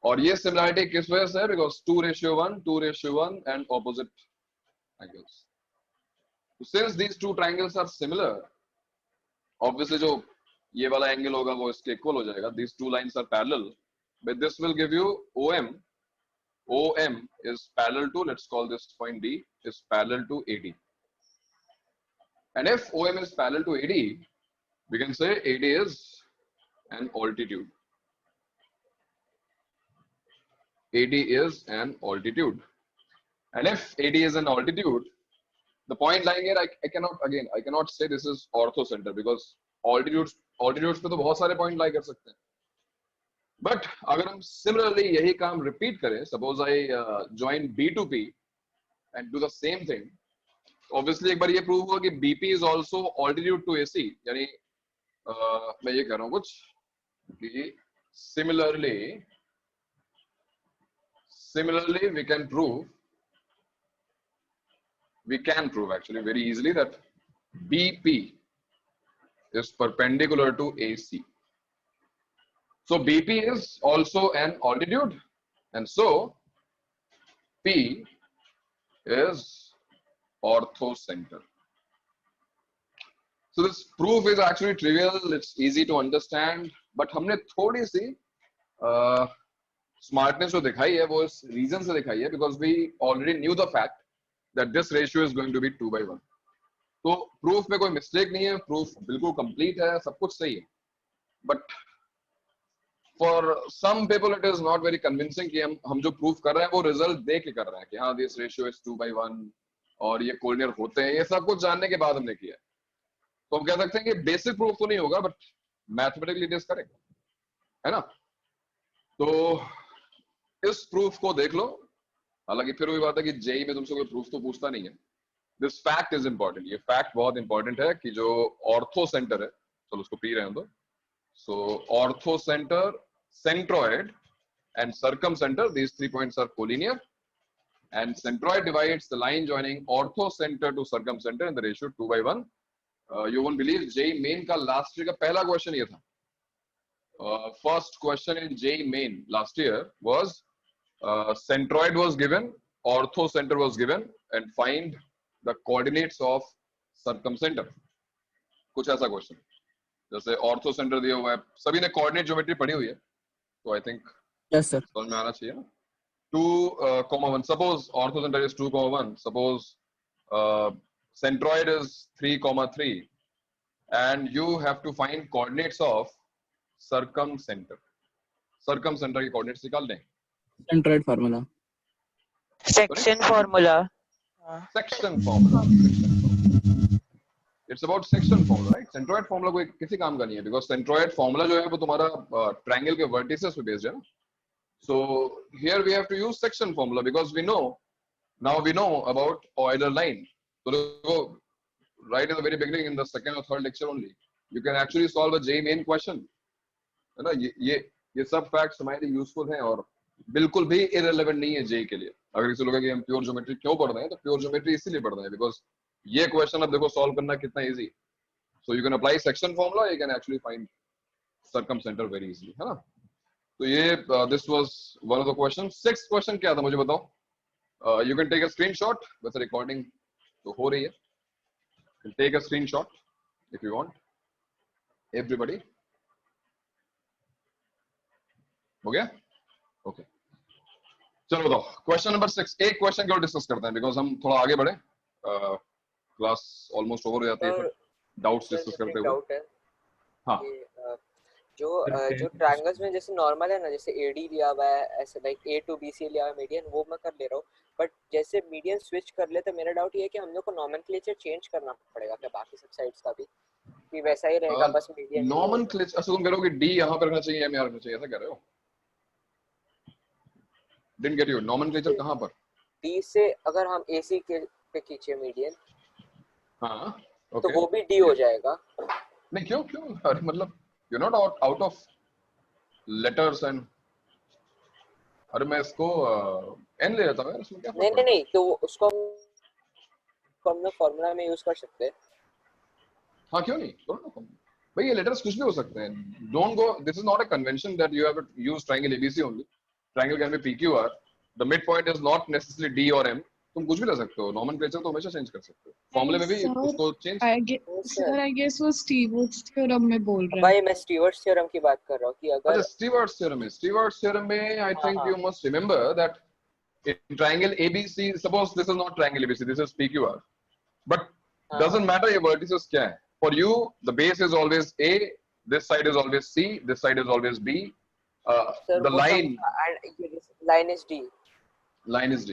और ये सिमिलरिटी किस वजह से है? Because 2:1, 2:1 and opposite angles. Since these two triangles are similar, obviously जो ये वाला एंगल होगा वो इसके इक्वल हो जाएगा. These two lines are parallel, but this will give you OM. OM is parallel to, let's call this point D, is parallel to AD. And if OM is parallel to AD, we can say AD is an altitude. AD is an altitude. And if AD is an altitude, the point lying here, I cannot say this is orthocenter because altitudes पे तो बहुत सारे point lie कर सकते हैं. But अगर हम similarly यही काम repeat करें, suppose I join B to P and do the same thing, obviously एक बार ये prove हुआ कि BP is also altitude to AC. यानी मैं ये कह रहा हूँ कुछ कि similarly we can prove actually very easily that BP is perpendicular to AC. So BP is also an altitude, and so P is orthocenter. So this proof is actually trivial, it's easy to understand, but हमने थोड़ी सी smartness जो दिखाई है वो इस reason से दिखाई है because we already knew the fact that this ratio is going to be 2/1. तो proof में कोई mistake नहीं है, proof बिल्कुल complete है, सब कुछ सही है. But for some people it is not very convincing कि हम जो proof कर रहे हैं वो result देख के कर रहे हैं कि हाँ this ratio is 2/1 और ये collinear होते हैं, ये सब कुछ जानने के बाद हमने किया. तो हम कह सकते हैं कि बेसिक प्रूफ तो नहीं होगा but mathematically it is correct, है ना. तो इस प्रूफ को देख लो. हालांकि फिर वही बात है कि जेई में तुमसे कोई प्रूफ तो पूछता नहीं है. This fact is important. ये फैक्ट बहुत इंपॉर्टेंट है कि जो ऑर्थो सेंटर है, चलो उसको पी रहने दो. So orthocentre, centroid and circumcentre, these 3 points are collinear and centroid divides the line joining orthocentre to circumcentre in the ratio 2/1. You won't believe JEE main का last year का पहला question ये था. First question in JEE main last year was centroid was given, orthocenter was given, and find the coordinates of circumcenter. कुछ ऐसा question जैसे orthocenter दिया हुआ है, सभी ने coordinate geometry पढ़ी हुई है, तो I think yes sir समझ में आना चाहिए ना. 2,1. Suppose orthocenter is 2,1. Suppose centroid is 3,3 and you have to find coordinates of circumcenter. Circumcenter की coordinates निकाल दें. centroid formula, section formula. Section formula. It's about section formula, right? Centroid formula कोई किसी काम का नहीं है because centroid formula जो है वो तुम्हारा triangle के vertices पे based है ना. So here we have to use section formula because we know about Euler line. So right in the very beginning, in the second or third lecture only, you can actually solve a JEE main question. है ना. ये सब facts हमारे लिए useful हैं और बिल्कुल भी irrelevant नहीं है JEE के लिए. अगर किसी लोग कि हम pure geometry क्यों पढ़ रहे हैं, तो pure geometry इसीलिए पढ़ रहे हैं because ये question अब देखो solve करना कितना easy. So you can apply section formula, you can actually find circumcenter very easily, है ना. तो ये this was one of the questions. Sixth question क्या था मुझे बताओ. You can take a screenshot with the recording तो हो रही है. You can take a screenshot if you want. Everybody. हो गया? Okay. चलो बताओ. Question number 6. एक question को डिस्कस करते हैं because हम थोड़ा आगे बढ़े. क्लास ऑलमोस्ट ओवर हो जाती है. डाउट्स डिस्कस करते हुए. डाउट है. हाँ. जो ट्रायंगल्स में जैसे नॉर्मल है ना, जैसे AD लिया हुआ है ऐसे लाइक A to BC लिया हुआ है मीडियन, वो मैं कर ले रहा हूँ. बट जैसे मीडियन स्विच कर ले तो मेरा डाउट ये है कि हम लोग को नॉमेनक्लेचर चेंज करना पड़ेगा क्या बाकी सब साइड्स का भी, कि वैसा ही रहेगा बस मीडियन नॉमेनक्लेचर. अच्छा तुम कह रहे हो कि D यहाँ पर रखना चाहिए M यहाँ रखना चाहिए, ऐसा कह रहे हो? Didn't get you. नॉमेनक्लेचर कहाँ पर? D से अगर हम AC के पे खींचे मीडियन, हाँ तो वो भी D हो जाएगा. नहीं क्यों अरे मतलब you're not out of letters and अरे मैं इसको n ले लेता हूँ यार, इसमें क्या? नहीं तो उसको हम लोग फॉर्मूला में यूज कर सकते हैं. हाँ क्यों नहीं, करो भाई. ये लेटर्स कुछ भी हो सकते हैं. Don't go. This is not a convention that you have to use triangle ABC only. triangle can be PQR. The midpoint is not necessarily D or M. तुम कुछ भी ले सकते हो, nomenclature तो हमेशा change कर सकते हो, फॉर्मूले में भी उसको change। सर आई गेस वो स्टीवर्ट्स थ्योरम में बोल रहे हैं। भाई मैं स्टीवर्ट्स थ्योरम की बात कर रहा हूँ कि अगर अच्छा स्टीवर्ट्स थ्योरम में I think you must remember that in triangle ABC, suppose this is not triangle ABC, this is PQR, but doesn't matter ये vertices क्या है, for you the base is always A, this side is always C, this side is always B, the line is D,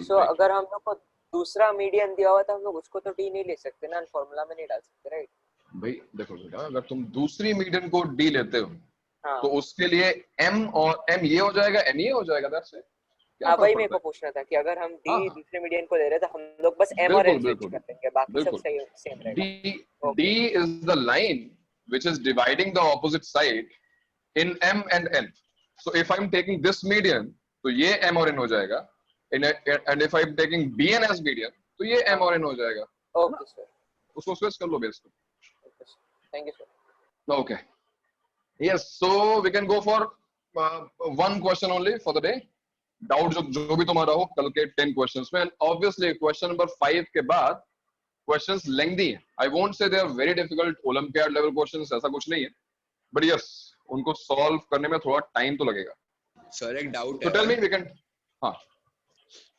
so right? अगर हम लोग को दूसरा median दिया हुआ तो हम लोग उसको तो D नहीं ले सकते ना, फॉर्मूला में नहीं डाल सकते, राइट? भाई देखो बेटा, अगर तुम दूसरी मीडियन को D लेते हो हाँ तो उसके लिए M और M ये हो जाएगा, N ये हो जाएगा, that's it। हाँ भाई मेरे को पूछना था कि अगर हम D दूसरे मीडियन को ले रहे तो हम लोग बस M और N स्विच कर देंगे, बाकी सब सेम रहेगा। D is the line which is dividing the opposite side in M and N. So if I'm taking this median, तो ये M और N हो जाएगा, and if I'm taking BN as median, तो ये M और N हो जाएगा। ओके सर, उसको स्विच कर लो बेस को। Thank you sir. Okay. Yes, so we can go for one question only for the day. Doubt जो भी तुम्हारा हो कल के 10 questions में, and obviously question number 5 के बाद questions lengthy हैं. I won't say they are very difficult Olympiad level questions, ऐसा कुछ नहीं है, but yes, उनको solve करने में थोड़ा time तो लगेगा। सर एक डाउट So है। tell me, we can, हाँ।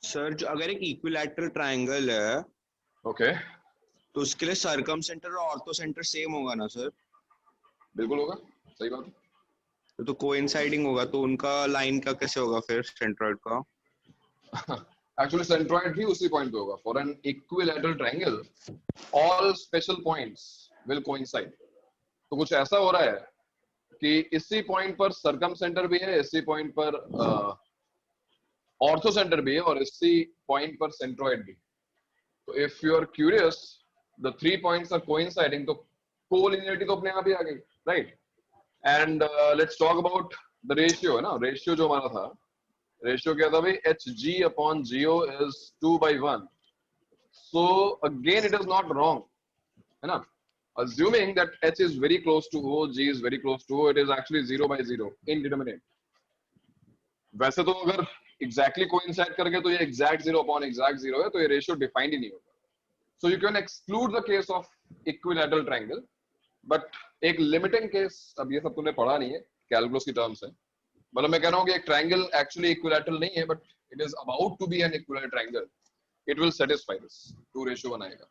सर जो अगर एक इक्विलैटरल ट्रायंगल है, Okay. तो उसके लिए सर्कम सेंटर और ऑर्थो सेंटर सेम होगा ना सर? बिल्कुल होगा, सही बात है। तो कोइंसाइडिंग होगा, तो उनका लाइन का कैसे होगा फिर सेंट्रॉइड का? Actually centroid भी उसी point पे होगा। For an equilateral triangle, all special points will coincide. तो कुछ ऐसा हो रहा है कि इसी point पर circum center भी है, इसी point पर ortho center भी है और इसी point पर centroid भी। तो if you are curious, the 3 points are coinciding, तो collinearity तो अपने आप ही आ गई, right? And let's talk about the ratio, है ना? Ratio जो हमारा था, ratio क्या था भाई? Hg upon Go is 2/1. So again, it is not wrong, है ना? Assuming that H is very close to O, G is very close to O, it is actually 0/0, indeterminate. वैसे तो अगर exactly coincide करके तो ये exact 0 upon exact 0 है, तो ये ratio defined ही नहीं होगा. So you can exclude the case of equilateral triangle, but एक limiting case, अब ये सब तूने पढ़ा नहीं है, calculus की terms है, मतलब मैं कह रहा हूँ कि एक triangle actually equilateral नहीं है, but it is about to be an equilateral triangle, it will satisfy this, 2 ratio बनाएगा.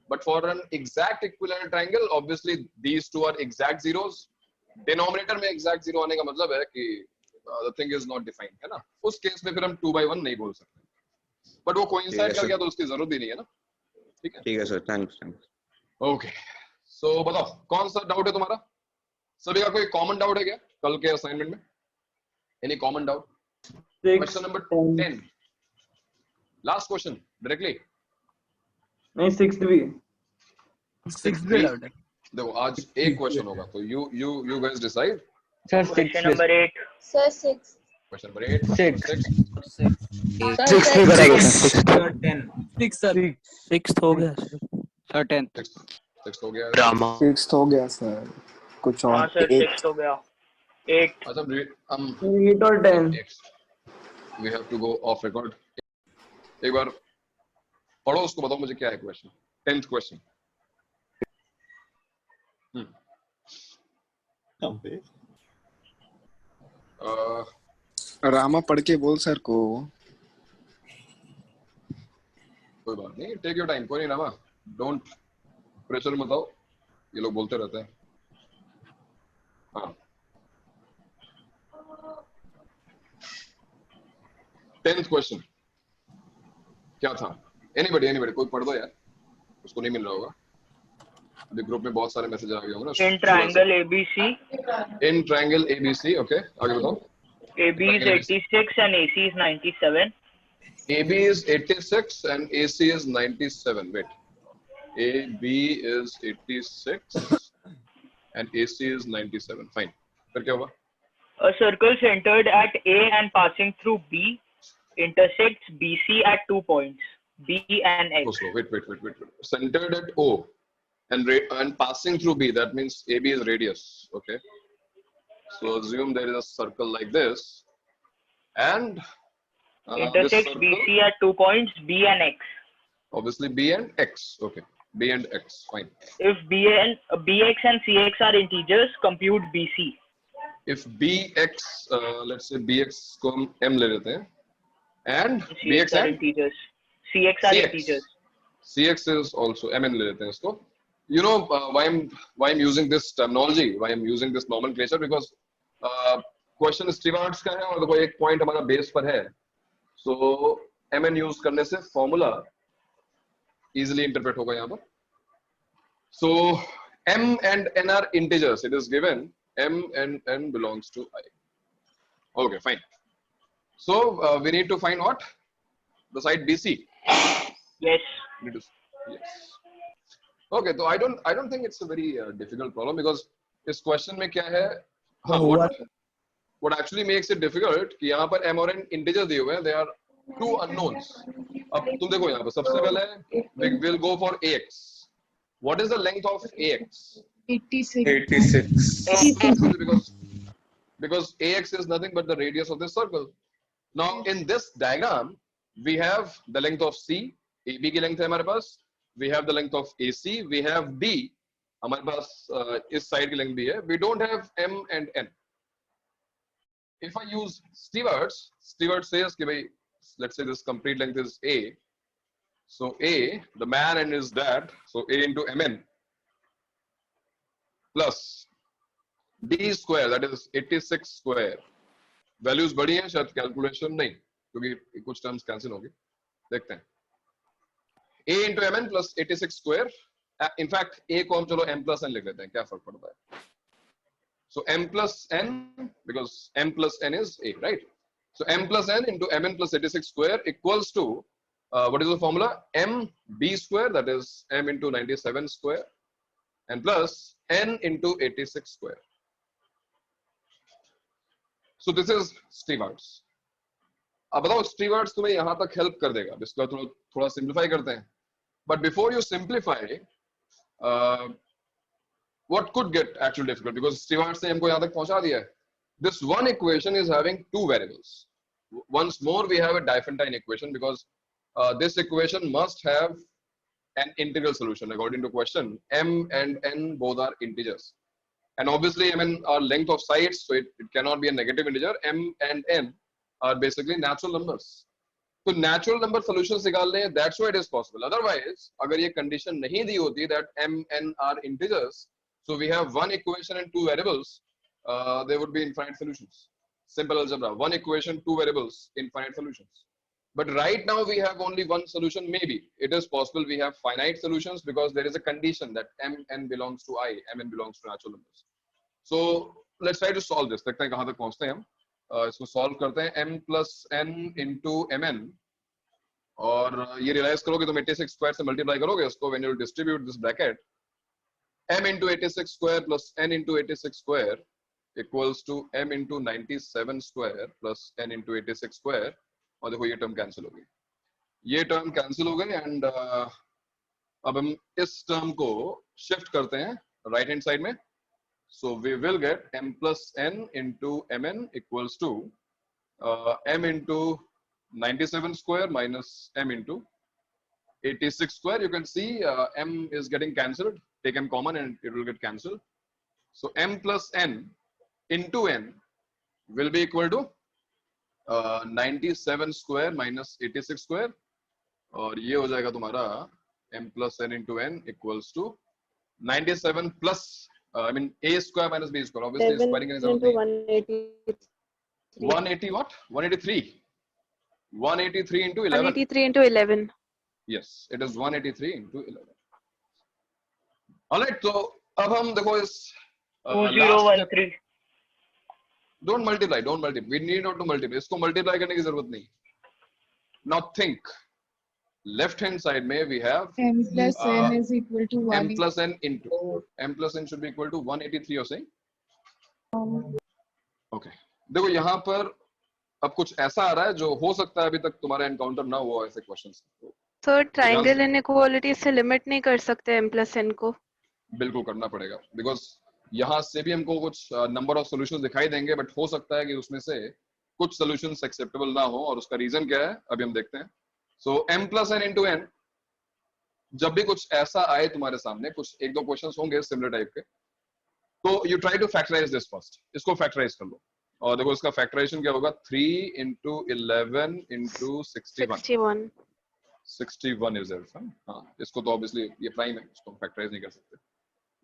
But for an exact equilateral triangle, obviously these two are exact zeros, denominator में exact zero आने का मतलब है कि the thing is not defined, है ना? उस case में फिर हम 2/1 नहीं बोल सकते, but वो coincide कर गया तो उसकी जरूरत भी नहीं है ना, ठीक है सर, थैंक्स। ओके, सो बताओ कौन सा डाउट है तुम्हारा? सभी का कोई कॉमन डाउट है क्या कल के असाइनमेंट में? Any common doubt? Question number 10, last question directly. नहीं, 6th भी डाउट है। देखो आज एक क्वेश्चन होगा, तो you guys decide. Sir question number 8 sir 6 question number 8 6 हो गया सर 10 6 हो गया, ड्रामा 6th हो गया सर, कुछ और। हाँ सर 6 हो गया 8 अच्छा 8 और 10 we have to go off record. एक बार पढ़ो उसको, बताओ मुझे क्या है क्वेश्चन, 10th क्वेश्चन। रामा पढ़ के बोल सर को। कोई बात नहीं, टेक योर टाइम, कोई नहीं रामा, डोंट प्रेशर मत आओ, ये लोग बोलते रहते हैं। हाँ 10th क्वेश्चन क्या था? एनीबॉडी कोई पढ़ दो यार, उसको नहीं मिल रहा होगा, अभी ग्रुप में बहुत सारे मैसेज आ गए होंगे ना। इन ट्रायंगल ABC, ओके आगे बताओ। AB is 86 and AC is 97. AB is 86 and AC is 97. Wait, AB is 86 and AC is 97. Fine. फिर क्या हुआ? A circle centered at A and passing through B intersects BC at 2 points, B and X. Oh, so wait. Centered at O and passing through B. That means AB is radius. Okay. So assume there is a circle like this, and this Intersects circle, BC at 2 points B and X. obviously B and X. Okay, B and X, fine. If BX and CX are integers, compute BC. If BX, let's say BX को हम M ले लेते हैं, and CX BX are and integers. CX are integers. CX is also MN ले लेते हैं इसको. You know why I'm using this terminology, why I'm using this nomenclature, because question stewards का है और देखो एक point हमारा base पर है, so MN use करने से formula easily interpret होगा यहाँ पर. So M and N are integers. It is given M and N belongs to I. Okay, fine. So we need to find what? The side BC. Yes. Yes. Okay, so I don't think it's a very difficult problem, because this question में क्या है? हाँ, what actually makes it difficult कि यहाँ पर M और N integers दिए हुए हैं. They are two unknowns. अब तुम देखो यहाँ पर सबसे पहले we will go for AX. What is the length of AX? 86. Because AX is nothing but the radius of this circle. Now in this diagram we have the length of C, AB की length है हमारे पास. We have the length of AC, we have D. हमारे पास इस side की length भी है. We don't have M and N. If I use Stewart says कि भाई, let's say this complete length is A. So A, the man and his dad, so A into Mn plus D square, that is 86 square. Values बड़ी हैं, शायद calculation नहीं, क्योंकि कुछ terms cancel होंगे. देखते हैं. A into Mn plus 86 square. In fact, A को हम चलो M plus N लिख लेते हैं, क्या फर्क पड़ता है? So M plus N, because M plus N is A, right? So M plus N into Mn plus 86 square equals to, what is the formula? MB square, that is M into 97 square, and plus N into 86 square. So this is Stewart's. अब बताओ Stewart's तुम्हें यहाँ तक help कर देगा. इसको थोड़ा simplify करते हैं. But before you simplify, what could get actually difficult, because Stewart's ने हमको यहाँ तक पहुँचा दिया है. This one equation is having two variables. Once more we have a Diophantine equation, because this equation must have an integral solution according to question. M and N both are integers, and obviously Mn are length of sides, so it cannot be a negative integer. M and N are basically natural numbers. So natural number solutions निकाल लें, that's why it is possible. Otherwise, अगर ये condition नहीं दी होती that M, N are integers, so we have one equation and two variables, there would be infinite solutions. Simple algebra, one equation, two variables, infinite solutions. But right now we have only one solution. Maybe it is possible we have finite solutions, because there is a condition that M, N belongs to I, M, N belongs to natural numbers. So let's try to solve this. देखते हैं कहाँ तक पहुँचते हैं हम. इसको solve करते हैं. M plus N into Mn, और ये realize करोगे तुम 86 square से multiply करोगे इसको, when you distribute this bracket, M into 86 square plus N into 86 square equals to M into 97 square plus N into 86 square. और देखो ये टर्म कैंसिल हो गई, ये टर्म कैंसिल हो गई, एंड अब हम इस टर्म को शिफ्ट करते हैं राइट हैंड साइड में. So we will get M plus N into Mn equals to M into 97 square minus M into 86 square. You can see M is getting cancelled. Take M common and it will get cancelled. So M plus N into N will be equal to 97 square minus 86 square, और ये हो जाएगा तुम्हारा M plus N into N equals to 97 plus I mean A square minus B square. Obviously squaring is 180 what? 183. 183 into 11. 183 into 11. Yes, it is 183 into 11. Alright, so अब हम देखो इस 2013. Don't multiply. We need not to multiply. इसको multiply करने की जरूरत नहीं. Now think. Left hand side में we have M plus N is equal to 1. M plus N into M plus N should be equal to 183 or saying. Okay. देखो यहाँ पर अब कुछ ऐसा आ रहा है जो हो सकता है अभी तक तुम्हारा एनकाउंटर ना हुआ ऐसे क्वेश्चंस. सर ट्रायंगल इनइक्वालिटी से लिमिट नहीं कर सकते M plus N को? बिल्कुल करना पड़ेगा, बिकॉज यहाँ से भी हमको कुछ नंबर ऑफ सॉल्यूशंस दिखाई देंगे, बट हो सकता है कि उसमें से कुछ सॉल्यूशंस एक्सेप्टेबल ना हो, और उसका रीजन क्या है अभी हम देखते हैं. सो m plus n into n, जब भी कुछ ऐसा आए तुम्हारे सामने, कुछ एक दो क्वेश्चंस होंगे सिमिलर टाइप के, तो you try to factorize this first. इसको फैक्टराइज कर लो, और देखो इसका फैक्टराइजेशन क्या होगा. 3 into 11 into 61. 61. 61 is there. हाँ, इसको तो ऑब्वियसली ये प्राइम है, इसको फैक्टराइज नहीं कर सकते.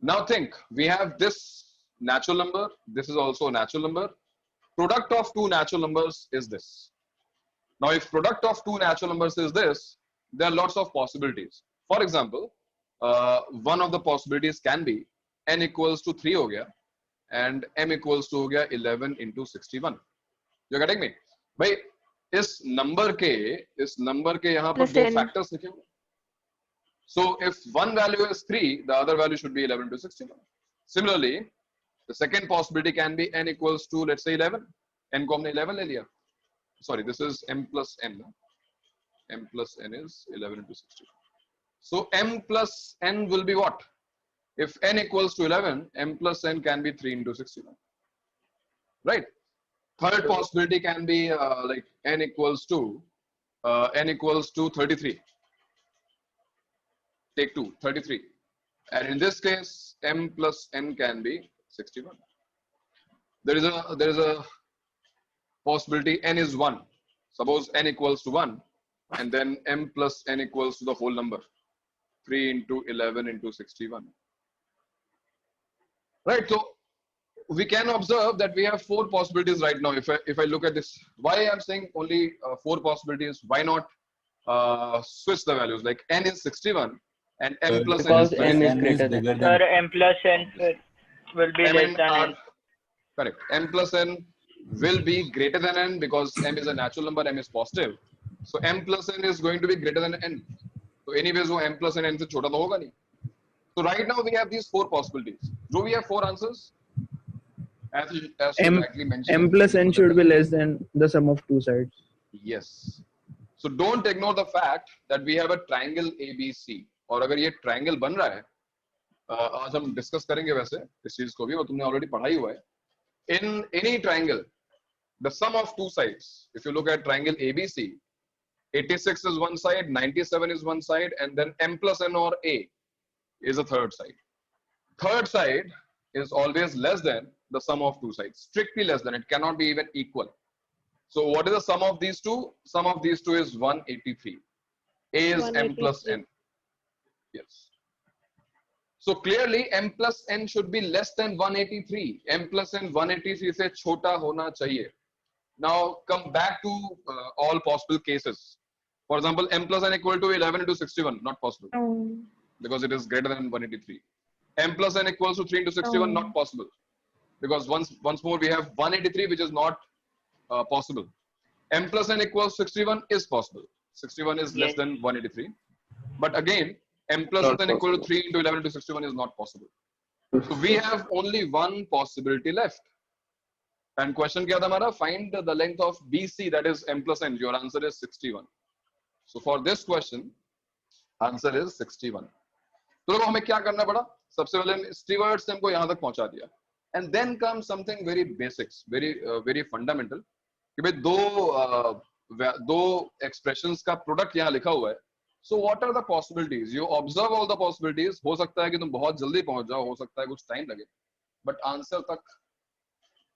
Now think, we have this natural number, this is also a natural number. Product of two natural numbers is this. Now if product of two natural numbers is this, there are lots of possibilities. For example, one of the possibilities can be n equals to 3 हो गया and m equals to हो गया 11 into 61. You getting me? भाई इस number के यहाँ पर Plus दो n. फैक्टर्स लिखे हुए. So if one value is 3, the other value should be 11 to 61. Similarly, the second possibility can be n equals to, let's say, 11. n को हमने 11 ले लिया. Sorry, this is m plus n. m plus n is 11 into 61. So m plus n will be what? If n equals to 11, m plus n can be 3 into 61. Right? Third possibility can be like n equals to 33. Take 2, 33. And in this case, m plus n can be 61. There is a possibility n is 1. Suppose n equals to 1, and then m plus n equals to the whole number. 3 into 11 into 61. Right, so we can observe that we have 4 possibilities right now. If I look at this, why I'm saying only 4 possibilities, why not switch the values, like n is 61 and m plus Because n n is is greater than. Sir, m plus n will be m less and than r. n. Correct. M plus n will be greater than n because m is a natural number, m is positive. So m plus n is going to be greater than n. So anyways, वो m plus n से छोटा तो होगा नहीं. So right now we have these 4 possibilities. Do we have 4 answers? As you rightly mentioned. M plus n should be less than the sum of two sides. Yes. So don't ignore the fact that we have a triangle ABC. और अगर ये triangle बन रहा है, आज हम discuss करेंगे वैसे इस चीज को भी, और तुमने ऑलरेडी पढ़ाई हुआ है. In any triangle, the sum of two sides, if you look at triangle ABC, 86 is one side, 97 is one side, and then m plus n or a is a third side. Third side is always less than the sum of two sides, strictly less than. It cannot be even equal. So what is the sum of these two? Sum of these two is 183. A is m plus n. Yes. So clearly m plus n should be less than 183. m plus n 183 से छोटा होना चाहिए. Now come back to all possible cases. For example, m plus n equal to 11 into 61, not possible. Because it is greater than 183. M plus n equals to 3 into 61, not possible. Because once more we have 183, which is not possible. M plus n equals 61 is possible. 61 is less than 183. But again, m plus n equal to 3 into 11 into 61 is not possible. So we have only one possibility left. And question kya tha hamara? Find the length of BC, that is m plus n. Your answer is 61. So for this question, answer is 61. तो देखो हमें क्या करना पड़ा. सबसे पहले Stewarts ने हमको यहाँ तक पहुंचा दिया. And then comes something very basics, very fundamental. कि भाई दो expressions का product यहाँ लिखा हुआ है. So what are the possibilities? You observe all the possibilities. हो सकता है कि तुम बहुत जल्दी पहुंच जाओ, हो सकता है कुछ टाइम लगे, but answer तक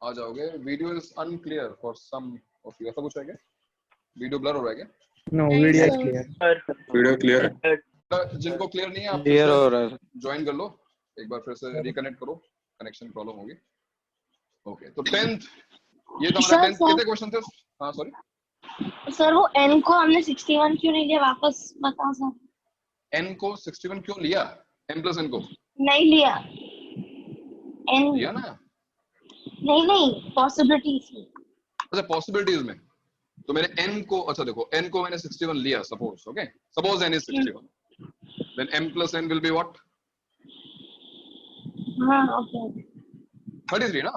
आ जाओगे. Video is unclear for some of you. ऐसा कुछ है क्या? Video blur हो रहा है क्या? No, video is clear. Video clear है. जिनको क्लियर नहीं है आप क्लियर हो रहा है. ज्वाइन कर लो, एक बार फिर से रिकनेक्ट करो, कनेक्शन प्रॉब्लम होगी. ओके, तो 10th, ये तो हमारा 10th कितने क्वेश्चन थे? हाँ सॉरी सर, वो n को हमने 61 क्यों नहीं लिया, वापस बताओ सर. n को 61 क्यों लिया? m plus n को नहीं लिया. n लिया ना? नहीं, पॉसिबिलिटीज में. अच्छा, पॉसिबिलिटीज में. तो मैंने n को, अच्छा देखो, n को मैंने 61 लिया, suppose. Okay, suppose n is 61. Then m plus n will be what? हाँ, okay. 33 ना?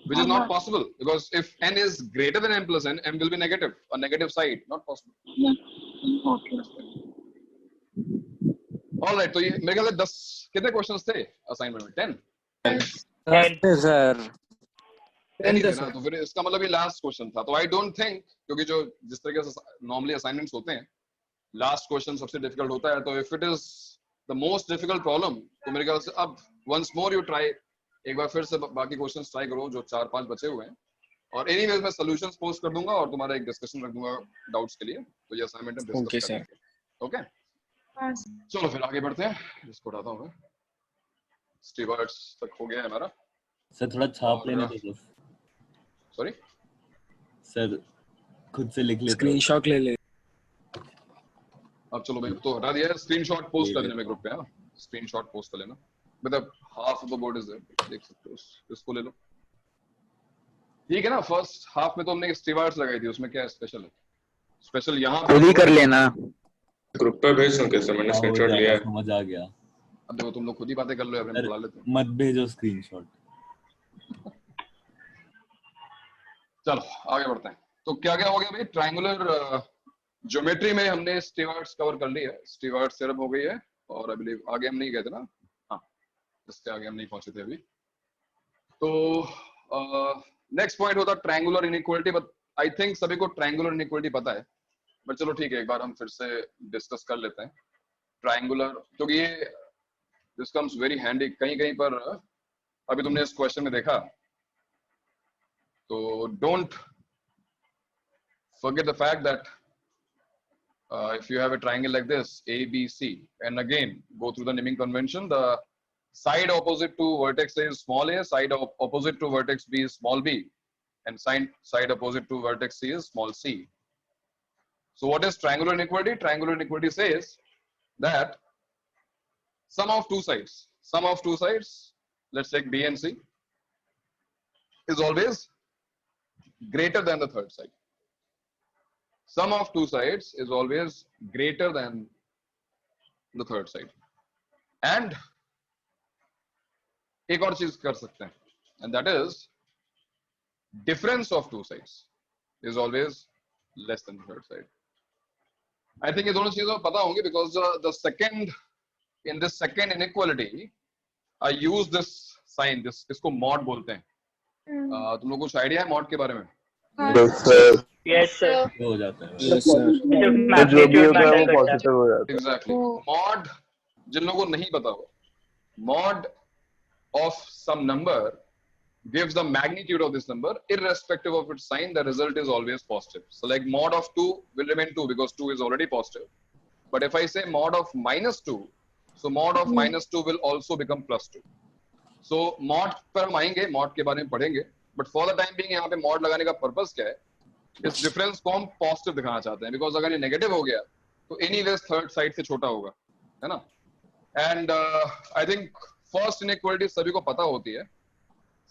Which is not possible because if n is greater than m plus n, m will be negative, a negative side, not possible. Okay. All right, तो ये मेरे ख्याल से 10 कितने questions थे assignment में? 10. सर नहीं थे ना, तो फिर इसका मतलब ये लास्ट क्वेश्चन था। तो आई डोंट थिंक, क्योंकि जो जिस तरीके से नॉर्मली असाइनमेंट्स होते हैं लास्ट क्वेश्चन सबसे डिफिकल्ट होता है, तो if it is the most difficult problem तो मेरे ख्याल से अब वंस मोर यू ट्राई, एक बार फिर से बाकी क्वेश्चंस ट्राई करो जो 4-5 बचे हुए हैं, और एनीवेज मैं सॉल्यूशंस पोस्ट कर दूंगा और तुम्हारा एक डिस्कशन रख दूंगा डाउट्स के लिए, तो ये असाइनमेंट हम डिस्कस करेंगे। ओके चलो फिर आगे बढ़ते हैं, इसको उठाता हूं मैं। स्टीवर्ड्स तक हो गया है हमारा सर, थोड़ा छाप लेना तो सॉरी सर, खुद से लिख लेते, स्क्रीनशॉट ले ले। अब चलो भाई, तो हटा दिया है, स्क्रीनशॉट पोस्ट कर देना मेरे ग्रुप पे, है ना, स्क्रीनशॉट पोस्ट कर लेना, मतलब half of the board is there, देख सकते हो, इसको ले लो, ठीक है ना। फर्स्ट हाफ में तो हमने स्टीवर्ड्स लगाई थी, उसमें क्या स्पेशल है? स्पेशल यहाँ खुद ही कर लेना, ग्रुप पे भेज दूं कैसे, मैंने स्क्रीनशॉट लिया है, समझ आ गया। अब देखो तुम लोग खुद ही बातें कर लो, अपने बुला लेते हैं, मत भेजो स्क्रीनशॉट। चलो आगे बढ़ते हैं। तो क्या क्या हो गया भाई, ट्रायंगुलर ज्योमेट्री में हमने स्टीवर्ड्स कवर कर लिया है, स्टीवर्ड्स थ्योरम हो गई है, और आई बिलीव आगे हम नहीं गए थे ना, हाँ इसके आगे हम नहीं पहुंचे थे अभी। तो नेक्स्ट पॉइंट होता triangular inequality, but I think सभी को ट्रायंगुलर इनइक्वालिटी पता है, बट चलो ठीक है, एक बार हम फिर से डिस्कस कर लेते हैं ट्रायंगुलर, क्योंकि ये दिस कम्स वेरी हैंडी कहीं कहीं पर। अभी तुमने इस क्वेश्चन में देखा, तो don't forget the fact that if you have a triangle like this ABC, and again go through the naming convention, the side opposite to vertex A is small a, side opposite to vertex B is small b, and side opposite to vertex C is small c. So what is triangular inequality? Triangular inequality says that sum of two sides, let's take B and C, is always greater than the third side. Sum of two sides is always greater than the third side. And एक और चीज कर सकते हैं, and that is difference of two sides is always less than the third side. I think ये दोनों चीजें पता होंगी, because the second in this second inequality I use this sign, this इसको mod बोलते हैं। तुम लोग कुछ आइडिया है mod के बारे में? Yes sir. हो जाता है। Yes, sir. जो भी होता है वो पॉजिटिव हो जाता है। Exactly. Mod, जिन लोगों को नहीं पता हो, mod of some number gives the magnitude of this number irrespective of its sign. The result is always positive. So like mod of 2 will remain 2 because 2 is already positive. But if I say mod of -2, so mod of -2 will also become +2. So mod पर हम आएंगे, mod के बारे में पढ़ेंगे, but for the time being यहाँ पे mod लगाने का पर्पस क्या है? इस डिफरेंस को हम पॉजिटिव दिखाना चाहते हैं, बिकॉज अगर ये नेगेटिव हो गया तो एनीवेज थर्ड साइड से छोटा होगा, है ना। And I think first inequality सभी को पता होती है।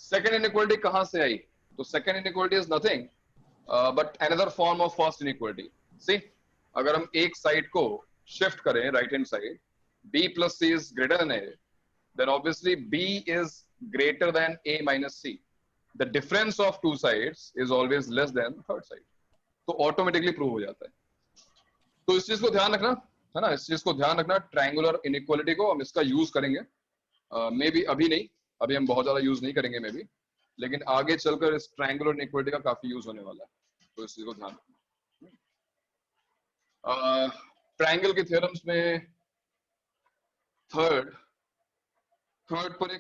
सेकंड इनइक्वालिटी कहां से आई? तो second inequality is nothing but another form of first inequality. See, अगर हम एक साइड को शिफ्ट करें right hand side, b plus c is greater than a, then obviously b is greater than a minus c. The difference of two sides is always less than the third side. तो automatically prove हो जाता है। तो इस चीज को ध्यान रखना, है ना, इस चीज को ध्यान रखना। ट्रायंगुलर इनइक्वालिटी को हम इसका यूज करेंगे, मे बी अभी नहीं, अभी हम बहुत ज्यादा यूज नहीं करेंगे मे बी, लेकिन आगे चलकर इस ट्रायंगुलर इनइक्वालिटी का काफी यूज होने वाला है, तो इस चीज को ध्यान रखना। ट्रायंगल के थ्योरम्स में थर्ड पर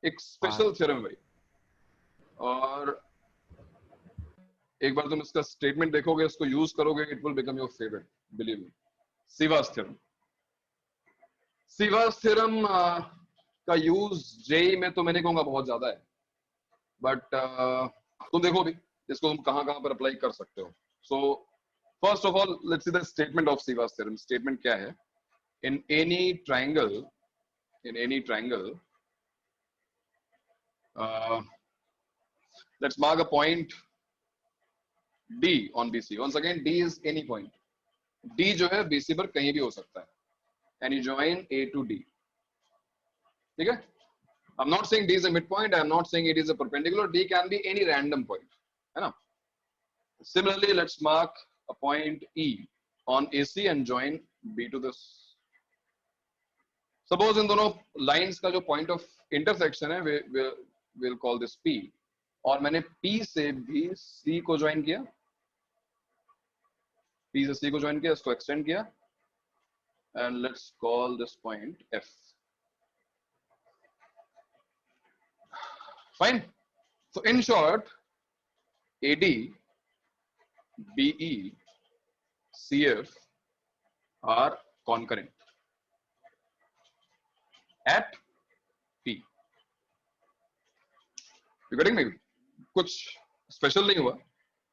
एक स्पेशल थ्योरम भाई, और एक बार तुम इसका स्टेटमेंट देखोगे, इसको यूज करोगे, it will become your favourite, believe me. Ceva's theorem, Ceva's theorem का यूज जेई में तो मैं नहीं कहूंगा बहुत ज्यादा है, बट तुम देखो भी इसको तुम कहां पर अप्लाई कर सकते हो। So first of all let's see the statement of Ceva's theorem. Statement क्या है? In any triangle let's mark a point D on BC. Once again, D is any point. D जो है BC पर कहीं भी हो सकता है, and you join A to D. ठीक है? I'm not saying D is a midpoint. I'm not saying it is a perpendicular. D can be any random point, है ना? Similarly, let's mark a point E on AC and join B to this. Suppose इन दोनों lines का जो point of intersection है, we'll call this P. और मैंने P से भी C को ज्वाइन किया, P से C को ज्वाइन किया, इसको एक्सटेंड किया, and let's call this point F. Fine. So in short, AD, BE, CF are concurrent at P. You getting me? कुछ स्पेशल नहीं हुआ.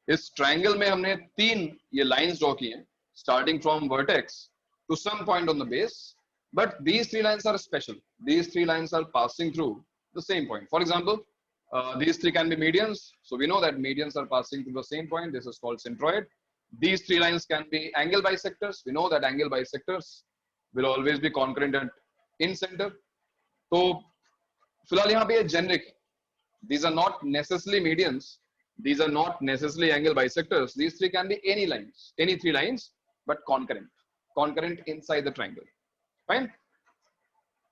इस ट्रायंगल में हमने 3 ये लाइंस ड्रॉ की हैं, starting from vertex to some point on the base, but these 3 lines are special. These 3 lines are passing through the same point. For example, these 3 can be medians, so we know that medians are passing through the same point. This is called centroid. These 3 lines can be angle bisectors. We know that angle bisectors will always be concurrent at in center. तो फिलहाल यहाँ पे ये generic. These are not necessarily medians. These are not necessarily angle bisectors. These 3 can be any lines, any 3 lines, but concurrent. Concurrent inside the triangle. Fine.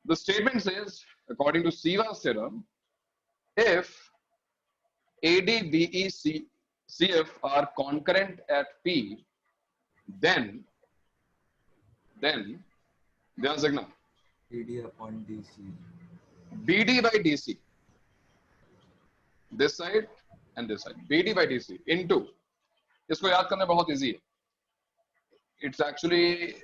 The statement says, according to Siva's theorem, if AD, BE, CF are concurrent at P, then Signa, BD upon DC. BD by DC, this side and this side, BD by DC into, इसको याद करना बहुत easy है. It's actually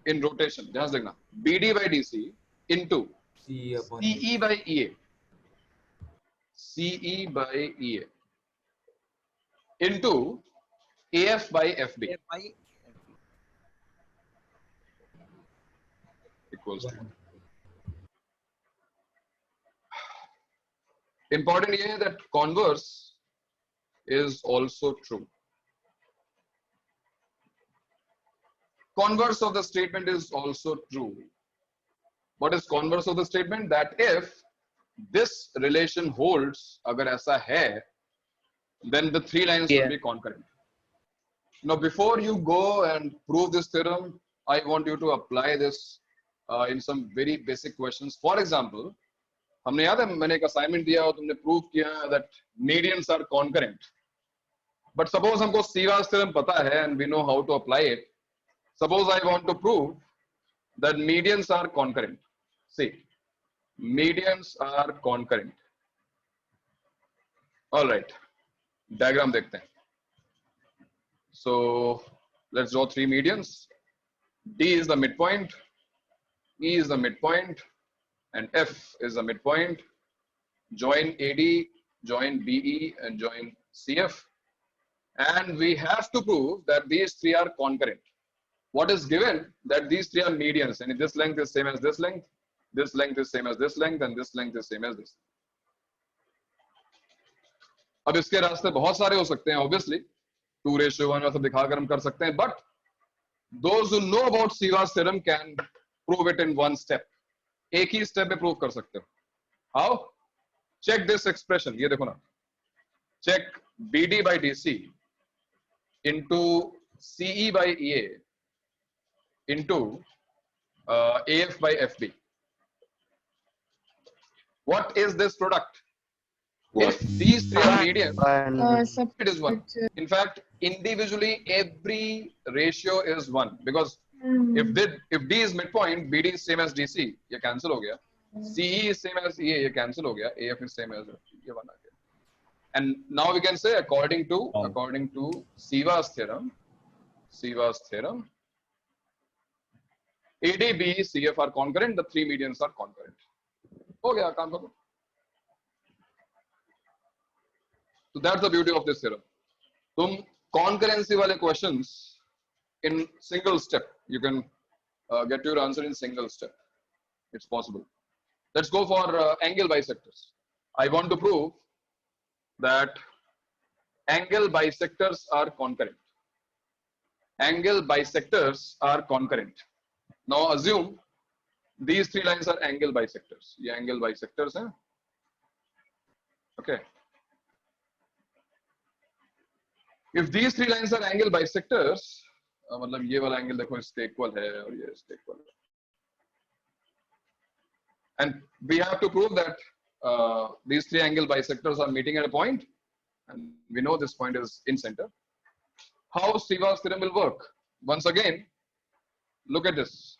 in rotation. ध्यान से देखना, BD by DC into CE by EA. CE by EA into AF by FB equals to. Important ये है that converse is also true. Converse of the statement is also true. What is converse of the statement? That if this relation holds, agar aisa hai, then the 3 lines will be concurrent. Now, before you go and prove this theorem, I want you to apply this in some very basic questions. For example, हमने याद है मैंने एक assignment दिया और तुमने prove किया that medians are concurrent. But suppose हमको Siva's theorem पता है and we know how to apply it. Suppose I want to prove that medians are concurrent. See, medians are concurrent. All right, diagram देखते हैं. So let's draw 3 medians. D is the midpoint, E is the midpoint, and F is the midpoint. Join AD, join BE, and join CF. And we have to prove that these 3 are concurrent. What is given? That these 3 are medians, and this length is same as this length, this length is same as this length, and this length is same as this. अब इसके रास्ते बहुत सारे हो सकते हैं, obviously 2:1 और सब दिखाकर हम कर सकते हैं, but those who know about Siva's theorem can prove it in one step. एक ही स्टेप में प्रूव कर सकते हो. How? Check this expression. ये देखो ना. Check BD by DC into CE by EA into AF by FB. What is this product? If these 3 are medians, it is 1. In fact, individually every ratio is 1 because if D is midpoint, BD is same as DC, ये cancel हो गया. CE is same as EA, ये cancel हो गया. AF is same as ये 1 आ गया. And now we can say according to Siva's theorem, AD, BE, CF are concurrent. The 3 medians are concurrent. हो गया काम खत्म. So that's the beauty of this theorem. तुम concurrency वाले questions in single step, you can get your answer in single step. It's possible. Let's go for angle bisectors. I want to prove that angle bisectors are concurrent. Angle bisectors are concurrent. Now assume these 3 lines are angle bisectors. ये angle bisectors हैं. Okay. If these 3 lines are angle bisectors, मतलब ये वाला angle देखो इसके equal है और ये इसके इक्वल है. And we have to prove that these three angle bisectors are meeting at a point, and we know this point is in center. How Siva's theorem will work? Once again, look at this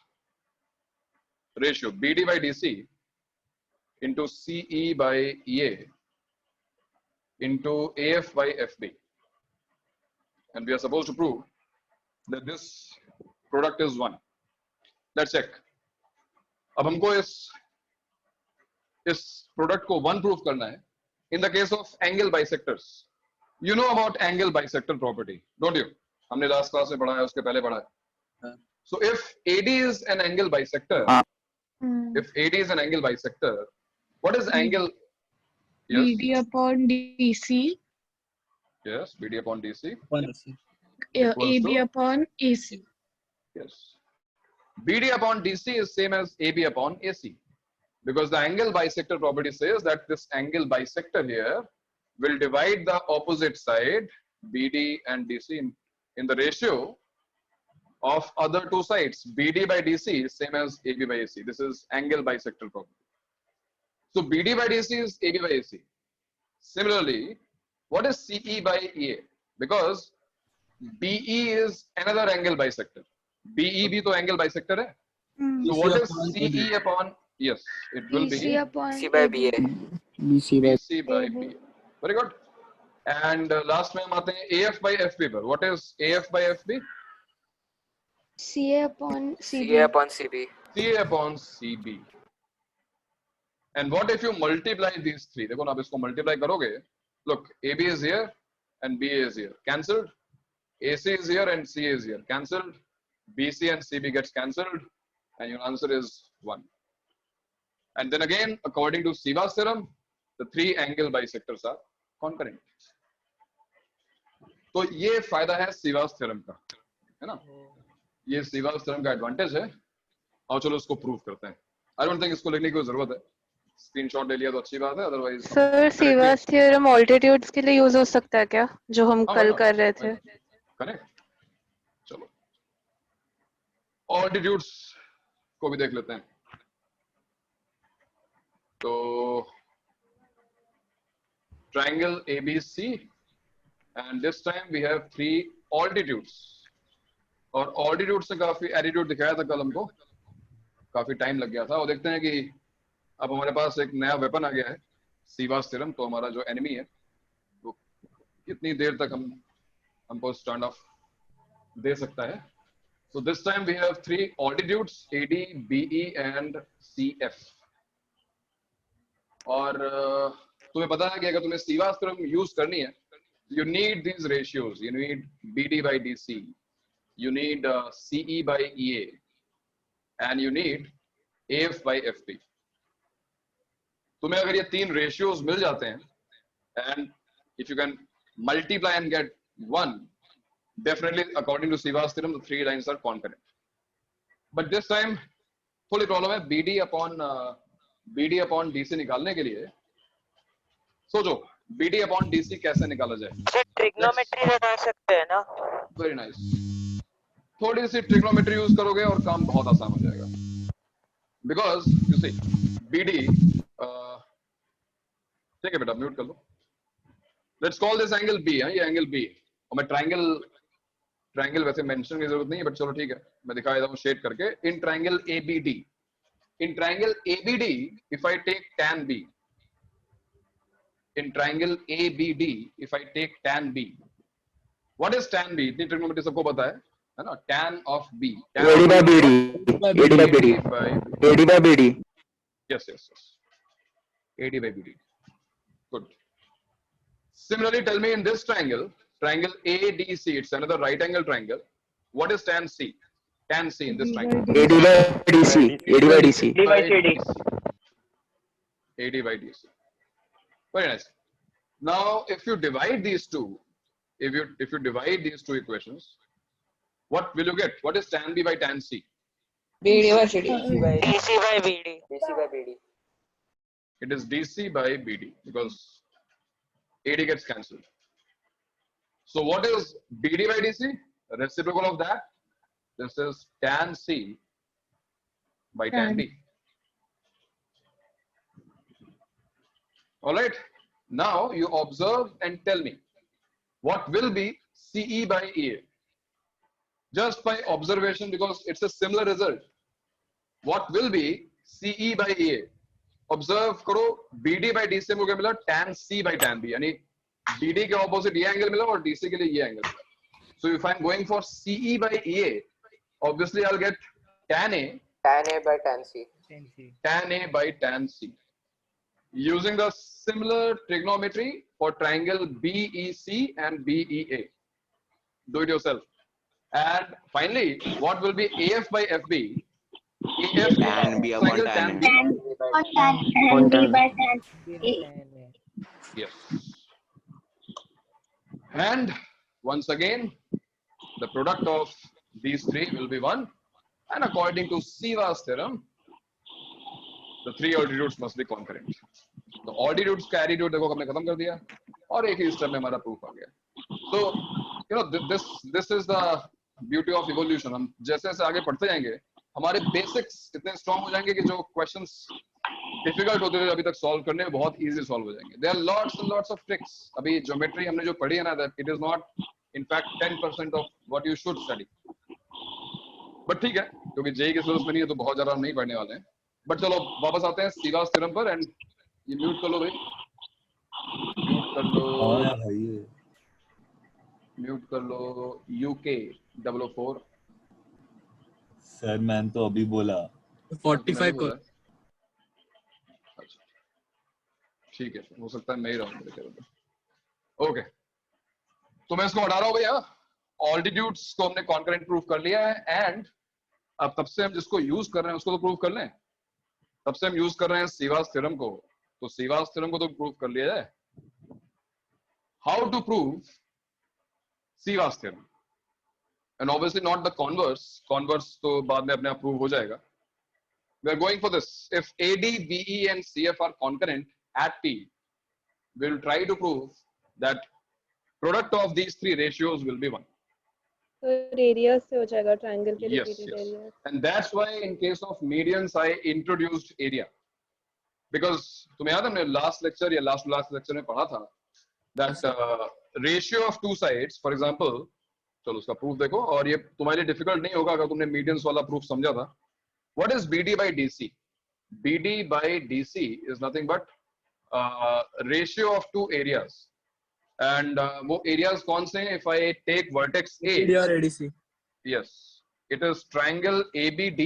ratio BD by DC into CE by EA into AF by FB, and we are supposed to prove that this product is 1. Let's check. अब हमको इस product को 1 proof करना है. In the case of angle bisectors, you know about angle bisector property, don't you? हमने last class में पढ़ा है, उसके पहले पढ़ा है. So if AD is an angle bisector, if AD is an angle bisector, what is angle? Yes. BD upon DC. Yes, BD upon DC. AB upon AC. Yes. BD upon DC is same as AB upon AC, because the angle bisector property says that this angle bisector here will divide the opposite side BD and DC in the ratio of other two sides. BD by DC is same as AB by AC. This is angle bisector property. So BD by DC is AB by AC. Similarly, what is CE by EA? Because BE is another angle bisector. BE भी तो angle bisector है. So what is CE upon? Yes, it will be C by BA. BC by BA. Very good. And last में हम आते हैं AF by FB पर. What is AF by FB? CA upon CB. CA upon CB. CA upon CB. And what if you multiply these three? देखो ना, आप इसको multiply करोगे. Look, AB is here and BA is here. Cancelled. AC is here and CA is here. Cancelled. BC and CB gets cancelled, and your answer is 1. And then again, according to Siva's theorem, the three angle bisectors are concurrent. तो ये फायदा है Siva's theorem का, है ना? ये Siva's theorem का advantage है. और चलो उसको प्रूव करते हैं. I don't think इसको लिखने की जरूरत है. स्क्रीनशॉट ले लिया तो अच्छी बात है, otherwise sir Siva's theorem altitudes के लिए यूज हो सकता है क्या, जो हम कल कर रहे थे? करेक्ट. चलो ऑल्टीट्यूड्स को भी देख लेते हैं. तो triangle ABC, and this time we have 3 altitudes. और ऑल्टीट्यूड से काफी एटीट्यूड दिखाया था कल हमको, काफी टाइम लग गया था. और देखते हैं कि अब हमारे पास एक नया वेपन आ गया है, Siva's theorem. तो हमारा जो एनिमी है वो कितनी देर तक हमको स्टैंड ऑफ दे सकता है. So this time we have 3 altitudes, AD, BE and CF. और तुम्हें पता है कि अगर तुम्हें Siva's theorem यूज करनी है, you need these ratios. You need BD by DC, you need CE by EA, and you need AF by FB. तुम्हें अगर ये 3 ratios मिल जाते हैं, and if you can multiply and get 1, definitely according to Siva's theorem the 3 lines are concurrent. But this time थोड़ी problem है. BD upon DC निकालने के लिए सोचो BD upon DC कैसे निकाला जाए. ट्रिग्नोमेट्री लगा सकते हैं ना. Very nice. थोड़ी सी ट्रिग्नोमेट्री यूज करोगे और काम बहुत आसान हो जाएगा. बिकॉज यू सी BD, ठीक है बेटा म्यूट कर लो. Let's call this angle B. ये एंगल B, और मैं ट्रायंगल वैसे मेंशन की जरूरत नहीं है, बट चलो ठीक है, मैं दिखा देता हूं शेड करके. In triangle ABD, if I take tan B, in triangle ABD, if I take tan B, what is tan B? इतनी ट्रिग्नोमेट्री सबको पता है ना? tan of B, AD by BD. Yes. AD by BD. Good. Similarly, tell me in this triangle ADC, it's another right angle triangle. What is tan C? Tan C in this triangle. AD by DC. AD by DC. Very nice. Now, if you divide these two, if you divide these two equations, what will you get? What is tan B by tan C? BD by CD. DC by BD. It is DC by BD because AD gets cancelled. So what is BD by DC? Reciprocal of that. This is tan C by tan B. All right. Now you observe and tell me what will be CE by EA. Just by observation, because it's a similar result. What will be CE by EA? Observe करो BD by DC को क्या मिला? Tan C by tan B. यानी BD के opposite ये angle मिला और DC के लिए ये angle मिला. So if I'm going for CE by EA, obviously I'll get tan A by tan C. Tan A by tan C. Using the similar trigonometry for triangle BEC and BEA. Do it yourself. And finally, what will be AF by FB? AF Tan B upon tan A. Tan B by tan A. Yes. And once again, the product of these three will be 1. And according to Siva's theorem, the three altitudes must be concurrent. The altitudes का attitude देखो हमने खत्म कर दिया और एक ही step में हमारा proof आ गया. So you know this is the beauty of evolution. हम जैसे जैसे आगे पढ़ते जाएंगे हमारे basics इतने strong हो जाएंगे कि जो questions difficult होते थे अभी तक solve करने में बहुत easy solve हो जाएंगे. There are lots and lots of tricks. अभी geometry हमने जो पढ़ी है ना, that it is not in fact 10% of what you should study. But ठीक है, क्योंकि जेई के सिलेबस में नहीं है तो बहुत ज्यादा नहीं पढ़ने वाले हैं. बट चलो वापस आते हैं सीवास थ्योरम पर. एंड ये म्यूट कर लो भाई, म्यूट कर लो, म्यूट कर लो UK 004. सर मैंने तो अभी बोला 45 को. अच्छा ठीक है, हो सकता है मैं ही रहूं. ओके तो मैं इसको हटा रहा हूँ भैया. ऑल्टीट्यूड्स को हमने कॉन्करेंट प्रूफ कर लिया है. एंड अब तब से हम जिसको यूज कर रहे हैं उसको तो प्रूफ कर लें. तब से हम यूज कर रहे हैं सीवास थ्योरम को, तो सीवास थ्योरम को तो प्रूफ कर लिया जाए. How to prove Ceva's theorem? And obviously not the converse. Converse तो बाद में अपने आप प्रूव हो जाएगा. We are going for this. If AD, BE and CF are concurrent at P, we will try to prove that product of these three ratios will be 1. तो radius से हो जाएगा ट्रायंगल के लिए. Yes, yes. And that's why in case of medians I introduced area, because तुम्हें याद है हमने last lecture या last lecture में पढ़ा था that ratio of two sides, for example, चलो उसका proof देखो. और ये तुम्हारे लिए difficult नहीं होगा अगर तुमने medians वाला proof समझा था. What is BD by DC? BD by DC is nothing but ratio of two areas. And वो areas कौन से हैं? If I take vertex A, AD or ADC. Yes, it is triangle ABD,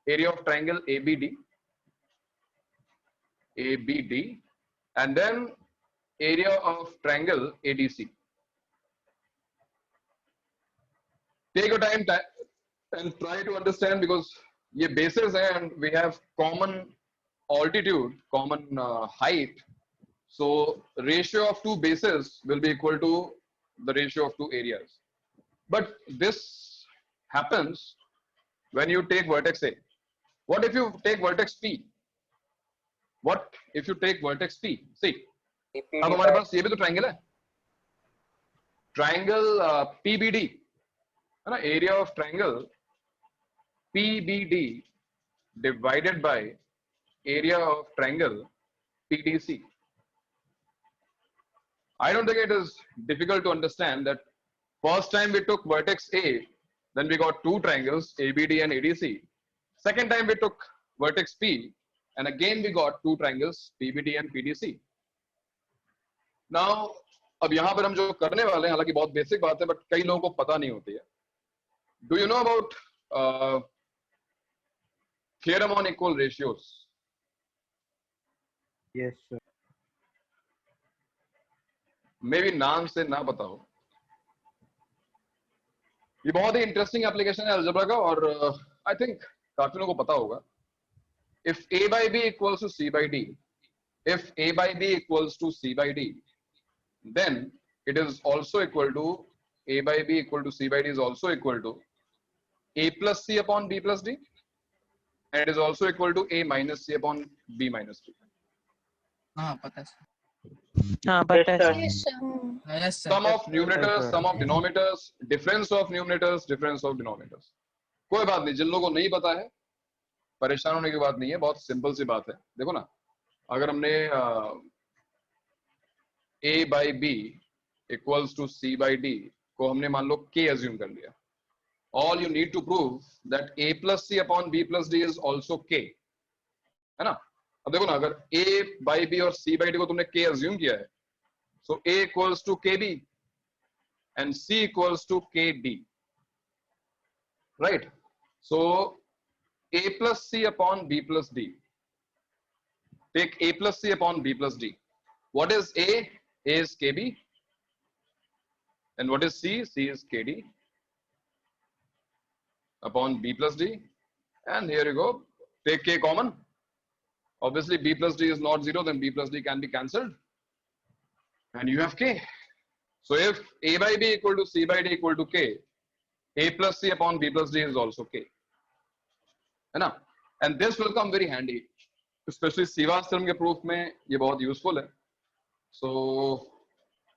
area of triangle ABD, and then area of triangle ADC. Take your time and try to understand, because ये bases हैं and we have common altitude, common height. So ratio of two bases will be equal to the ratio of two areas. But this happens when you take vertex A. What if you take vertex P? What if you take vertex P? See, अब हमारे पास ये भी तो triangle है. Triangle PBD है ना, area of triangle PBD divided by area of triangle PDC. I don't think it is difficult to understand that first time we took vertex A, then we got two triangles ABD and ADC. Second time we took vertex P, and again we got two triangles PBD and PDC. Now, अब यहाँ पर हम जो करने वाले हैं, हालांकि बहुत बेसिक बात है, बट कई लोगों को पता नहीं होती है. Do you know about theorem on equal ratios? Yes, sir. मे भी नाम से ना पता हो. ये बहुत ही इंटरेस्टिंग एप्लीकेशन है अलजेब्रा का, और आई थिंक काफी लोगों को पता होगा. If A by B equals to C by D, if A by B equals to C by D, then it is also equal to A by B equal to C by D is also equal to A plus C upon B plus D, and it is also equal to A minus C upon B minus D. हाँ पता है. हाँ पता है. Yes, sir. Sum of numerators, sum of denominators, difference of numerators, difference of denominators. कोई बात नहीं, जिन लोगों को नहीं पता है परेशान होने की बात नहीं है, बहुत सिंपल सी बात है. देखो ना, अगर हमने A by B equals to C by D को हमने मान लो K assume कर लिया. All you need to prove that A plus C upon B plus D is also K. है ना? अब देखो ना, अगर A by B और C by D को तुमने K assume किया है, so A equals to KB and C equals to KD. Right? So A plus C upon B plus D. Take A plus C upon B plus D. What is A? A is KB. And what is C? C is KD upon B plus D. And here you go. Take K common. Obviously, B plus D is not 0, then B plus D can be cancelled. And you have K. So if A by B equal to C by D equal to K, A plus C upon B plus D is also K. And this will come very handy. Especially Sivas theorem के proof में ये बहुत useful है. So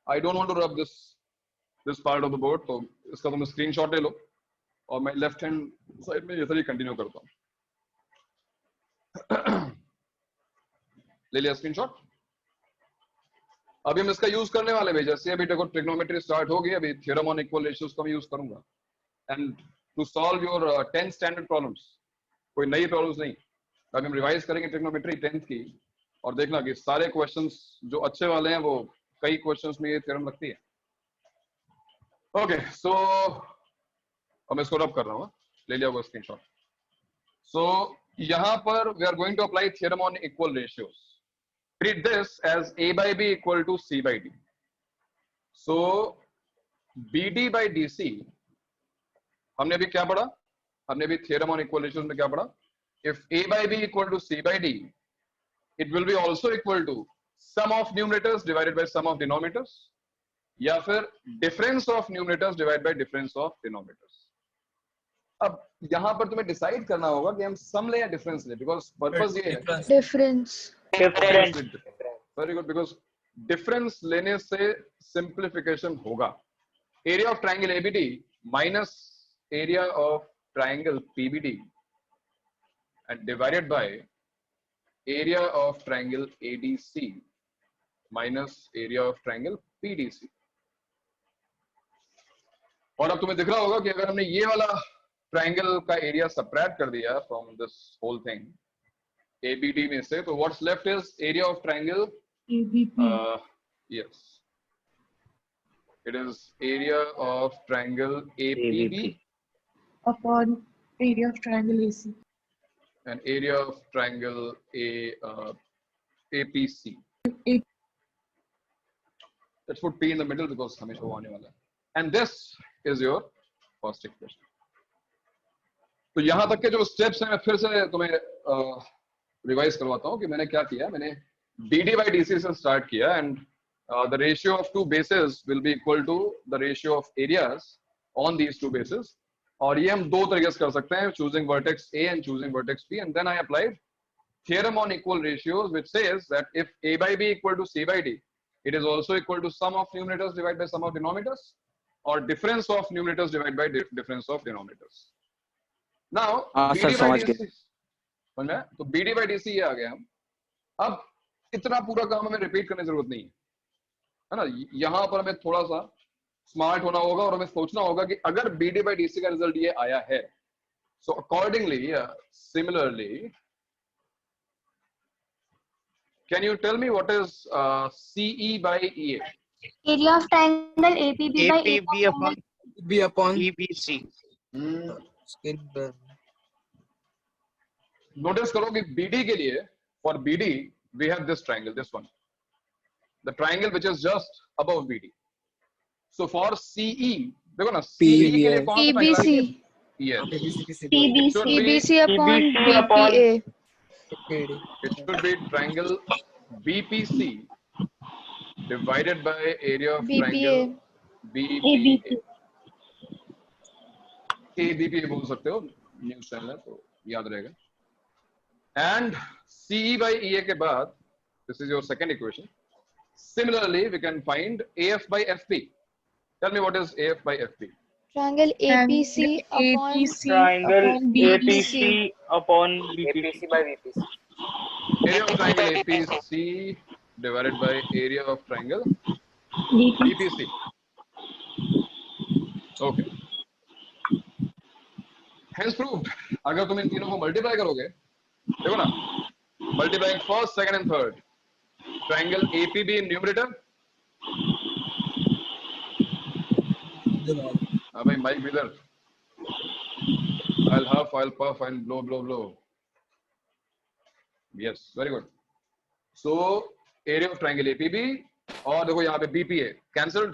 I don't want to rub this part of the board. तो इसका तुम screenshot ले लो और मैं left hand side में ये सारी continue करता हूँ. ले लिया screenshot. अभी हम इसका यूज करने वाले हैं. जैसे अभी देखो ट्रिग्नोमेट्री स्टार्ट हो गई, अभी थ्योरम ऑन इक्वल रेशियोज का मैं यूज करूंगा. And to solve your 10 standard problems, कोई नई प्रॉब्लम्स नहीं. अभी हम रिवाइज करेंगे ट्रिग्नोमेट्री 10th की और देखना कि सारे क्वेश्चंस जो अच्छे वाले हैं वो कई क्वेश्चंस में ये थ्योरम लगती है. ओके, सो अब मैं इसको रब कर रहा हूँ. ले लिया वो स्क्रीनशॉट. सो यहाँ पर we are going to apply theorem on equal ratios. Treat this as A by B equal to C by D. So BD by DC, हमने अभी क्या पढ़ा? हमने अभी theorem on equal ratios में क्या पढ़ा? If A by B equal to C by D, it will be also equal to sum of numerators divided by sum of denominators, या फिर difference of numerators divided by difference of denominators. अब यहाँ पर तुम्हें decide करना होगा कि हम सम ले या डिफरेंस ले, बिकॉज पर्पस ये है. Difference. Very good, because difference लेने से सिंप्लीफिकेशन होगा. Area of triangle ABD minus area of triangle PBD and divided by area of triangle ADC minus area of triangle PDC. और अब तुम्हें दिख रहा होगा कि अगर हमने ये वाला ट्राइंगल का एरिया सबट्रैक्ट कर दिया from this whole thing ABD में से, तो what's left is area of triangle ABP. Yes, it is area of triangle APB upon area of triangle AC and area of triangle APC. Let's put P in the middle because हमेशा वो आने वाला है. And this is your first equation. तो यहां तक के जो स्टेप्स हैं मैं फिर से तुम्हें रिवाइज करवाता हूं कि मैंने क्या किया. मैंने BD by DC से स्टार्ट किया and the ratio of two bases will be equal to the ratio of areas on these two bases. और ये हम दो तरीके से कर सकते हैं, choosing vertex A and choosing vertex B. And then I applied theorem on equal ratios which says that if A by B equal to C by D, it is also equal to sum of numerators divided by sum of denominators or difference of numerators divided by difference of denominators. Now BD by DC, समझ में? तो BD by DC ये आ गया. हम अब इतना पूरा काम हमें रिपीट करने की जरूरत नहीं है ना. यहाँ पर हमें थोड़ा सा स्मार्ट होना होगा और हमें सोचना होगा कि अगर BD by DC का रिजल्ट ये आया है, so accordingly, similarly, can you tell me what is CE by EA? Area of triangle APB by APB upon B upon EBC. Notice करो कि BD के लिए, for BD we have this triangle, this one, the triangle which is just above BD. So for CE, देखो ना, CE के लिए कौन सा triangle है? Yes. EBC upon BPA. It should be triangle BPC divided by area of triangle BPA. ABP बोल सकते हो, न्यूज़ चैनल है तो याद रहेगा. And CE by EA के बाद, this is your second equation. Similarly, we can find AF by FP. Tell me what is AF by FP? Triangle APC upon triangle BPC upon BPC. APC by VPC. Area of triangle APC divided by area of triangle BPC. Okay. Hence proved. अगर तुम इन तीनों को multiply करोगे, देखो ना, multiplying first, second and third, triangle APB in numerator. हाँ भाई, mic इधर. I'll huff, I'll puff, I'll blow, blow, blow. Yes, very good. So area of triangle APB, और देखो यहाँ पे BPA cancelled,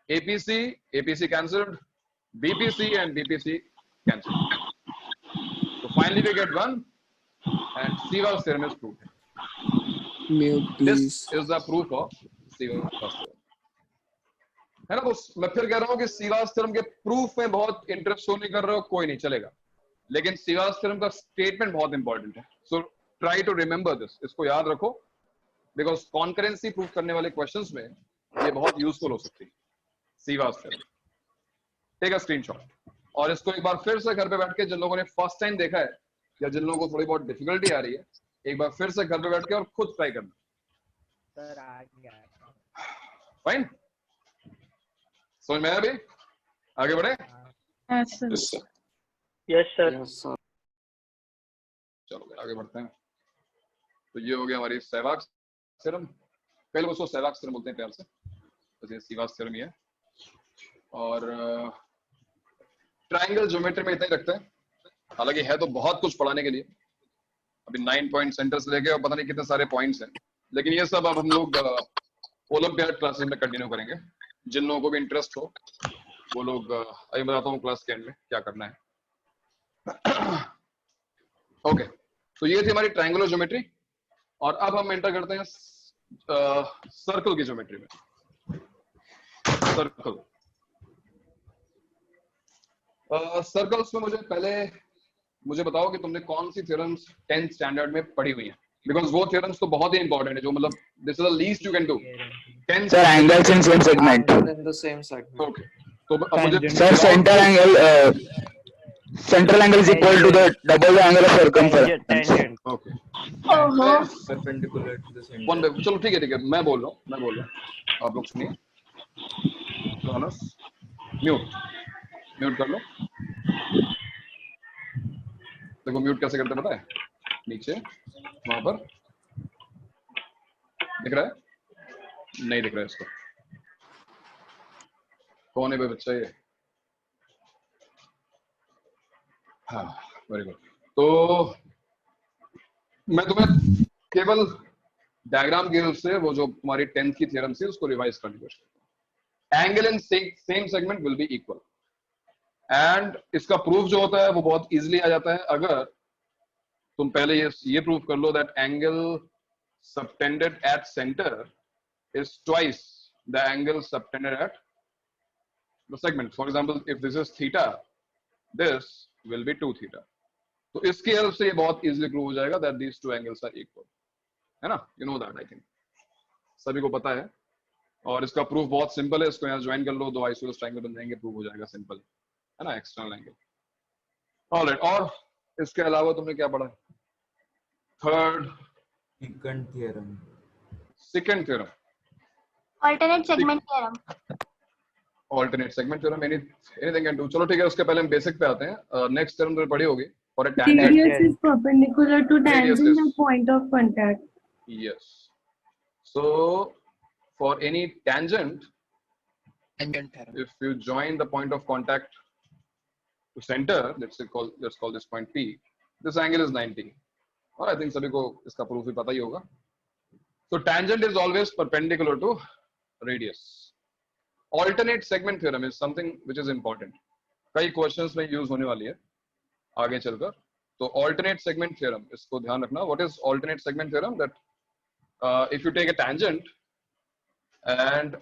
APC cancelled, BPC and BPC cancelled. So finally we get one, and Sivas theorem is proved. This is the proof of Sivas theorem. है ना? तो मैं फिर कह रहा हूँ कि सीवास थ्योरम के प्रूफ में बहुत इंटरेस्ट शो नहीं कर रहे हो, कोई नहीं चलेगा, लेकिन सीवास थ्योरम का स्टेटमेंट बहुत इंपॉर्टेंट है. So try to remember this, इसको याद रखो, बिकॉज कॉन्करेंसी प्रूफ करने वाले क्वेश्चंस में ये बहुत यूजफुल हो सकती है. सीवास थ्योरम, टेक अ स्क्रीनशॉट, और इसको एक बार फिर से घर पे बैठ के, जिन लोगों ने फर्स्ट टाइम देखा है या जिन लोगों को थोड़ी बहुत डिफिकल्टी आ रही है, एक बार फिर से घर पे बैठ के और खुद ट्राई करना. सर आ गया. फाइन, समझ में आया अभी? आगे बढ़े? Yes, sir. Yes, sir. चलो आगे बढ़ते हैं. तो ये हो गया हमारी सेवाग थ्योरम. पहले उसको सेवाग थ्योरम बोलते हैं प्यार से, बस ये सीवास थ्योरम ही है. और ट्रायंगल ज्योमेट्री में इतना ही रखते हैं, हालांकि है तो बहुत कुछ पढ़ाने के लिए. अभी 9 पॉइंट सेंटर्स लेके और पता नहीं कितने सारे पॉइंट्स हैं, लेकिन ये सब अब हम लोग ओलंपियाड क्लासेस में कंटिन्यू करेंगे. जिन लोगों को भी इंटरेस्ट हो वो लोग, अभी बताता हूँ क्लास के एंड में क्या करना है. ओके, तो ये थी हमारी ट्रायंगुलर ज्योमेट्री, और अब हम एंटर करते हैं सर्कल की ज्योमेट्री में. सर्कल, सर्कल्स में मुझे बताओ कि तुमने कौन सी थ्योरम्स 10th स्टैंडर्ड में पढ़ी हुई हैं, बिकॉज वो थ्योरम्स तो बहुत ही इंपॉर्टेंट है, जो मतलब this is the least you can do. Sir, angles in same segment. In the same segment. Okay. तो अब मुझे Sir, central angle is equal to the double the angle of circumference. Tangent. Okay. Perpendicular to the center. One by, चलो ठीक है, मैं बोल रहा हूँ, आप लोग सुनिए. म्यूट कर लो. देखो म्यूट कैसे करते पता है? नीचे वहां पर दिख रहा है? नहीं दिख रहा है इसको. कौन है भाई बच्चा ये? हाँ, वेरी गुड. तो मैं तुम्हें केवल डायग्राम की हेल्प से वो जो तुम्हारी 10th की थ्योरम थी उसको रिवाइज करने की कोशिश करता हूँ. Angle in same segment will be equal, and इसका प्रूफ जो होता है वो बहुत इजीली आ जाता है अगर तुम पहले ये प्रूफ कर लो that angle subtended at centre is twice the angle subtended at the segment. For example, if this is theta, this will be 2 theta. तो इसकी हेल्प से ये बहुत इजीली प्रूव हो जाएगा that these two angles are equal, है ना? You know that, I think सभी को पता है, और इसका प्रूफ बहुत सिंपल है. इसको यहाँ ज्वाइन कर लो, दो आइसोसेलेस ट्रायंगल बन जाएंगे, प्रूव हो जाएगा, सिंपल है ना? External angle. ऑलराइट, और इसके अलावा तुमने क्या पढ़ा? Third second theorem, alternate segment theorem. Alternate segment theorem, anything can do. चलो ठीक है, उसके पहले हम बेसिक पे आते हैं. नेक्स्ट थ्योरम तुमने पढ़ी होगी. For a tangent, radius is perpendicular to tangent at point of contact. Yes. So for any tangent, if you join the point of contact to center, let's call this point P. This angle is 90. और I think सभी को इसका proof भी पता ही होगा. So tangent is always perpendicular to radius. Alternate segment theorem is something which is important. कई questions में use होने वाली है आगे चलकर. तो alternate segment theorem, इसको ध्यान रखना. What is alternate segment theorem? That if you take a tangent and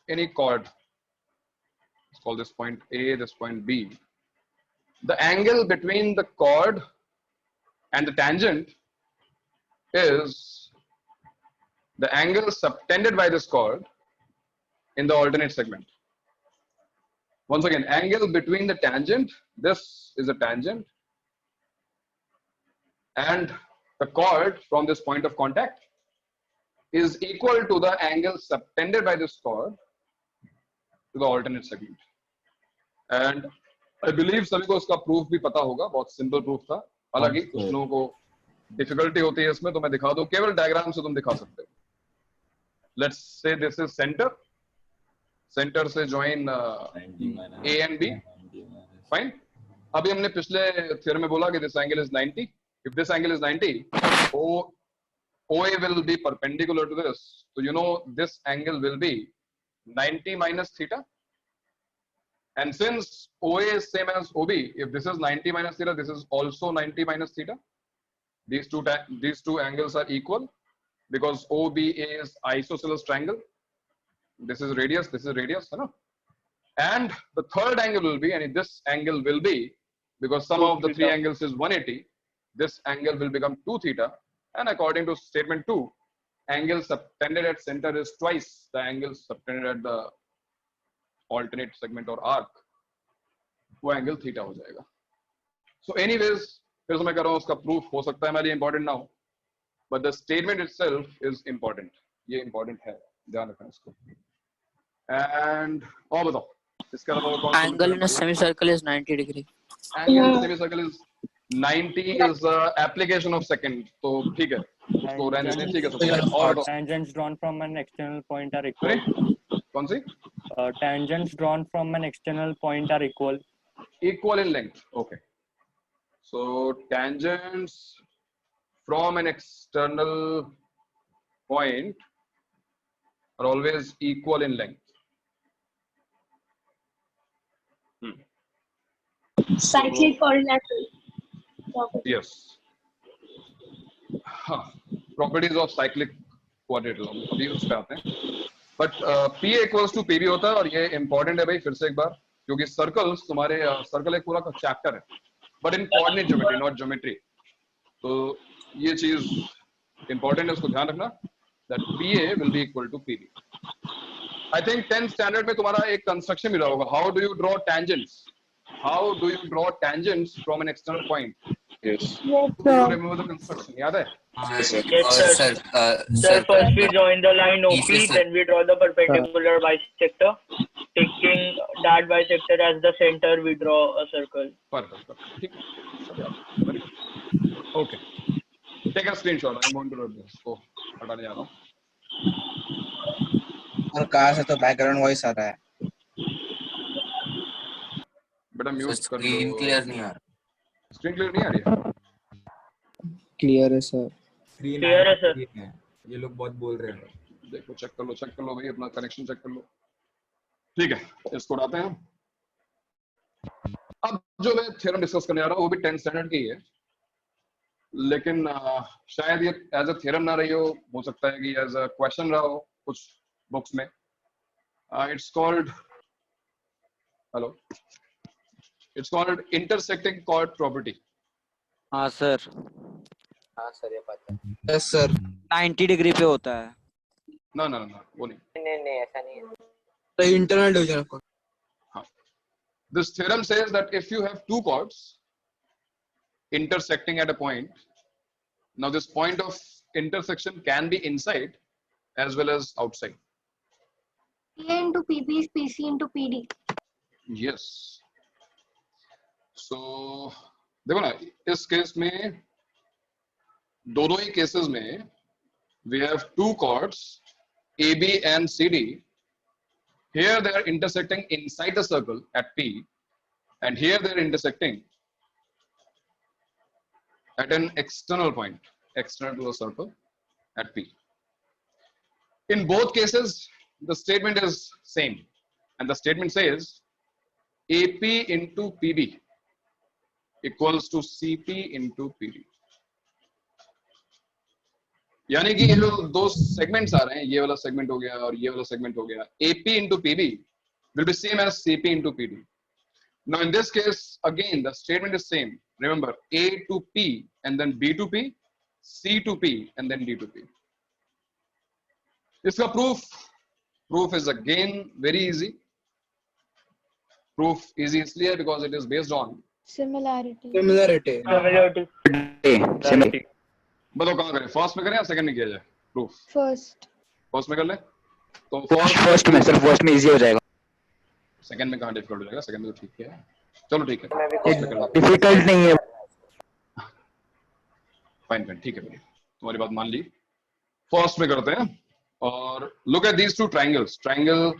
any chord, let's call this point A, this point B, the angle between the chord and the tangent is the angle subtended by this chord in the alternate segment. Once again, angle between the tangent, this is a tangent, and the chord from this point of contact is equal to the angle subtended by this chord to the alternate segment. And I believe सभी को इसका proof भी पता होगा, बहुत simple proof था. हालांकि कुछ लोगों को difficulty होती है इसमें, तो मैं दिखा दूं, केवल diagram से तुम दिखा सकते हो. Let's say this is center. Center से join A and B. Fine. अभी हमने पिछले theorem में बोला कि this angle is 90. If this angle is 90, OA will be perpendicular to this. So you know this angle will be 90 minus theta. And since OA is same as OB, if this is 90 minus theta, this is also 90 minus theta. These two angles are equal because OBA is isosceles triangle. This is radius, you know. And the third angle will be, and this angle will be, because sum of the three angles is 180, this angle will become 2 theta. And according to statement 2, angle subtended at center is twice the angle subtended at the alternate segment or arc. वो angle theta हो जाएगा. So anyways, फिर से मैं कर रहा हूँ, उसका proof हो सकता है मेरे लिए important ना हो, but the statement itself is important. ये important है, ध्यान रखना इसको. And और बताओ, इसके अलावा कौन सा Angle in a semicircle is 90 degree. Angle in a semicircle is 90 is application of second. तो ठीक है, उसको रहने दें, ठीक है. तो और tangents drawn from an external point are equal. कौन सी? Tangents drawn from an external point are equal. Equal in length. Okay. So tangents from an external point are always equal in length. Cyclic quadrilateral property. Yes. Properties of cyclic quadrilateral. अभी उस पे आते हैं. But P equals to PB होता है, और ये important है भाई, फिर से एक बार, क्योंकि circles तुम्हारे circle एक पूरा chapter है, but in coordinate geometry, not geometry. तो ये चीज important है, उसको ध्यान रखना, that PA will be equal to PB. I think 10th standard में तुम्हारा एक construction मिला होगा. How do you draw tangents? How do you draw tangents from an external point? Yes. Do you remember the construction? याद है? Yes, sir. Sir, first we join the line OP, then we draw the perpendicular bisector. Taking that bisector as the center, we draw a circle. Perfect. Okay. Take a screenshot. I'm going to do this. Oh, हटाने जा रहा हूँ. और कहाँ से तो background voice आ रहा है? बेटा म्यूट कर दो. स्क्रीन क्लियर नहीं आ रहा. स्क्रीन क्लियर नहीं आ रही है? क्लियर है सर. क्लियर है सर. ये लोग बहुत बोल रहे हैं. देखो चेक कर लो भाई, अपना कनेक्शन चेक कर लो. ठीक है, इसको उड़ाते हैं. अब जो मैं थ्योरम डिस्कस करने जा रहा हूँ वो भी 10th स्टैंडर्ड की है, लेकिन शायद ये एज अ थ्योरम ना रही हो सकता है कि एज अ क्वेश्चन रहा हो कुछ बुक्स में. It's called intersecting chord property. हाँ सर. ये पता है. Yes sir. 90 डिग्री पे होता है. ना वो नहीं ऐसा नहीं है. तो इंटरनल डिवीजन ऑफ. हाँ. This theorem says that if you have two chords intersecting at a point, now this point of intersection can be inside as well as outside. PA into PP is PC into PD. Yes. So देखो ना, इस case में दोनों ही cases में we have two chords AB and CD. Here they are intersecting inside the circle at P, and here they are intersecting at an external point, external to the circle at P. In both cases, the statement is same, and the statement says AP into PB equals to CP into PD. यानी कि ये जो दो segments आ रहे हैं, ये वाला segment हो गया और ये वाला सेगमेंट हो गया, AP into PB will be same as CP into PD. Now in this case, again the statement is same. Remember, A to P and then B to P, C to P and then D to P. इसका proof is again very easy. Proof easy इसलिए because it is based on similarity. बताओ कहाँ करें, first में करें या second में किया जाए? प्रूफ फर्स्ट फर्स्ट में कर ले तो फर्स्ट में सर, फर्स्ट में इजी हो जाएगा। सेकंड में कहाँ डिफिकल्ट हो जाएगा? सेकंड में तो ठीक है, चलो ठीक है, फर्स्ट में कर लो। डिफिकल्ट नहीं है। फाइन फाइन, ठीक है भाई, तुम्हारी बात मान ली। फर्स्ट में करते हैं और look at these two triangles, triangle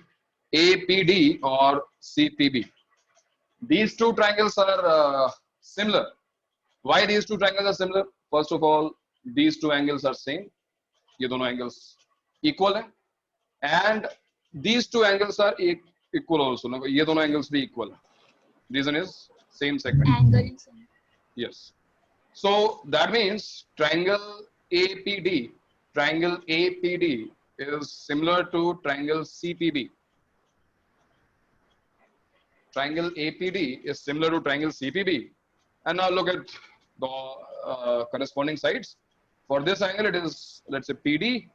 APD और CPB. These two triangles are similar. Why these two triangles are similar? First of all, these two angles are same. ये दोनों angles equal हैं, and these two angles are equal also. ये दोनों angles भी equal हैं. Reason is same segment. Angle is same. Yes. So that means triangle APD is similar to triangle CPB. Triangle APD is similar to triangle CPB. And now look at the corresponding sides. For this angle, it is, let's say, PD.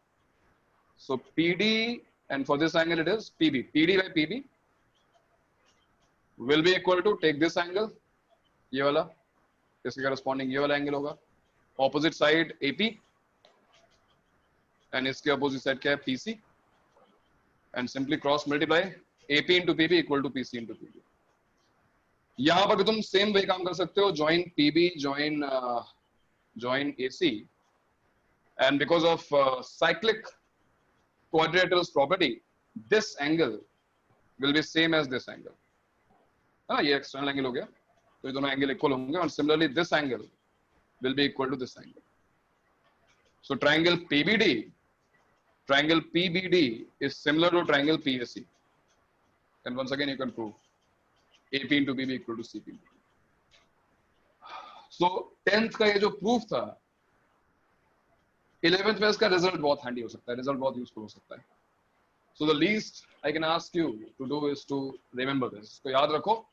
So PD, and for this angle, it is PB. PD by PB will be equal to, take this angle, ये वाला, इसके corresponding ये वाला angle होगा. Opposite side AP, and इसके opposite side क्या है? PC. And simply cross multiply AP into PB equal to PC into PB. यहां पर भी तुम सेम वे काम कर सकते हो, join PB, join AC, and because of cyclic quadrilaterals property, this angle will be same as this angle. है ना, ये external angle हो गया, तो ये दोनों angle equal होंगे, और similarly this angle will be equal to this angle. So triangle PBD is similar to triangle PAC, and once again you can prove AP into BB equal to CP. So 10th का ये जो proof था, 11th में इसका result बहुत handy हो सकता है, रिजल्ट बहुत यूजफुल हो सकता है. So the least I can ask you to do is to remember this. तो याद रखो,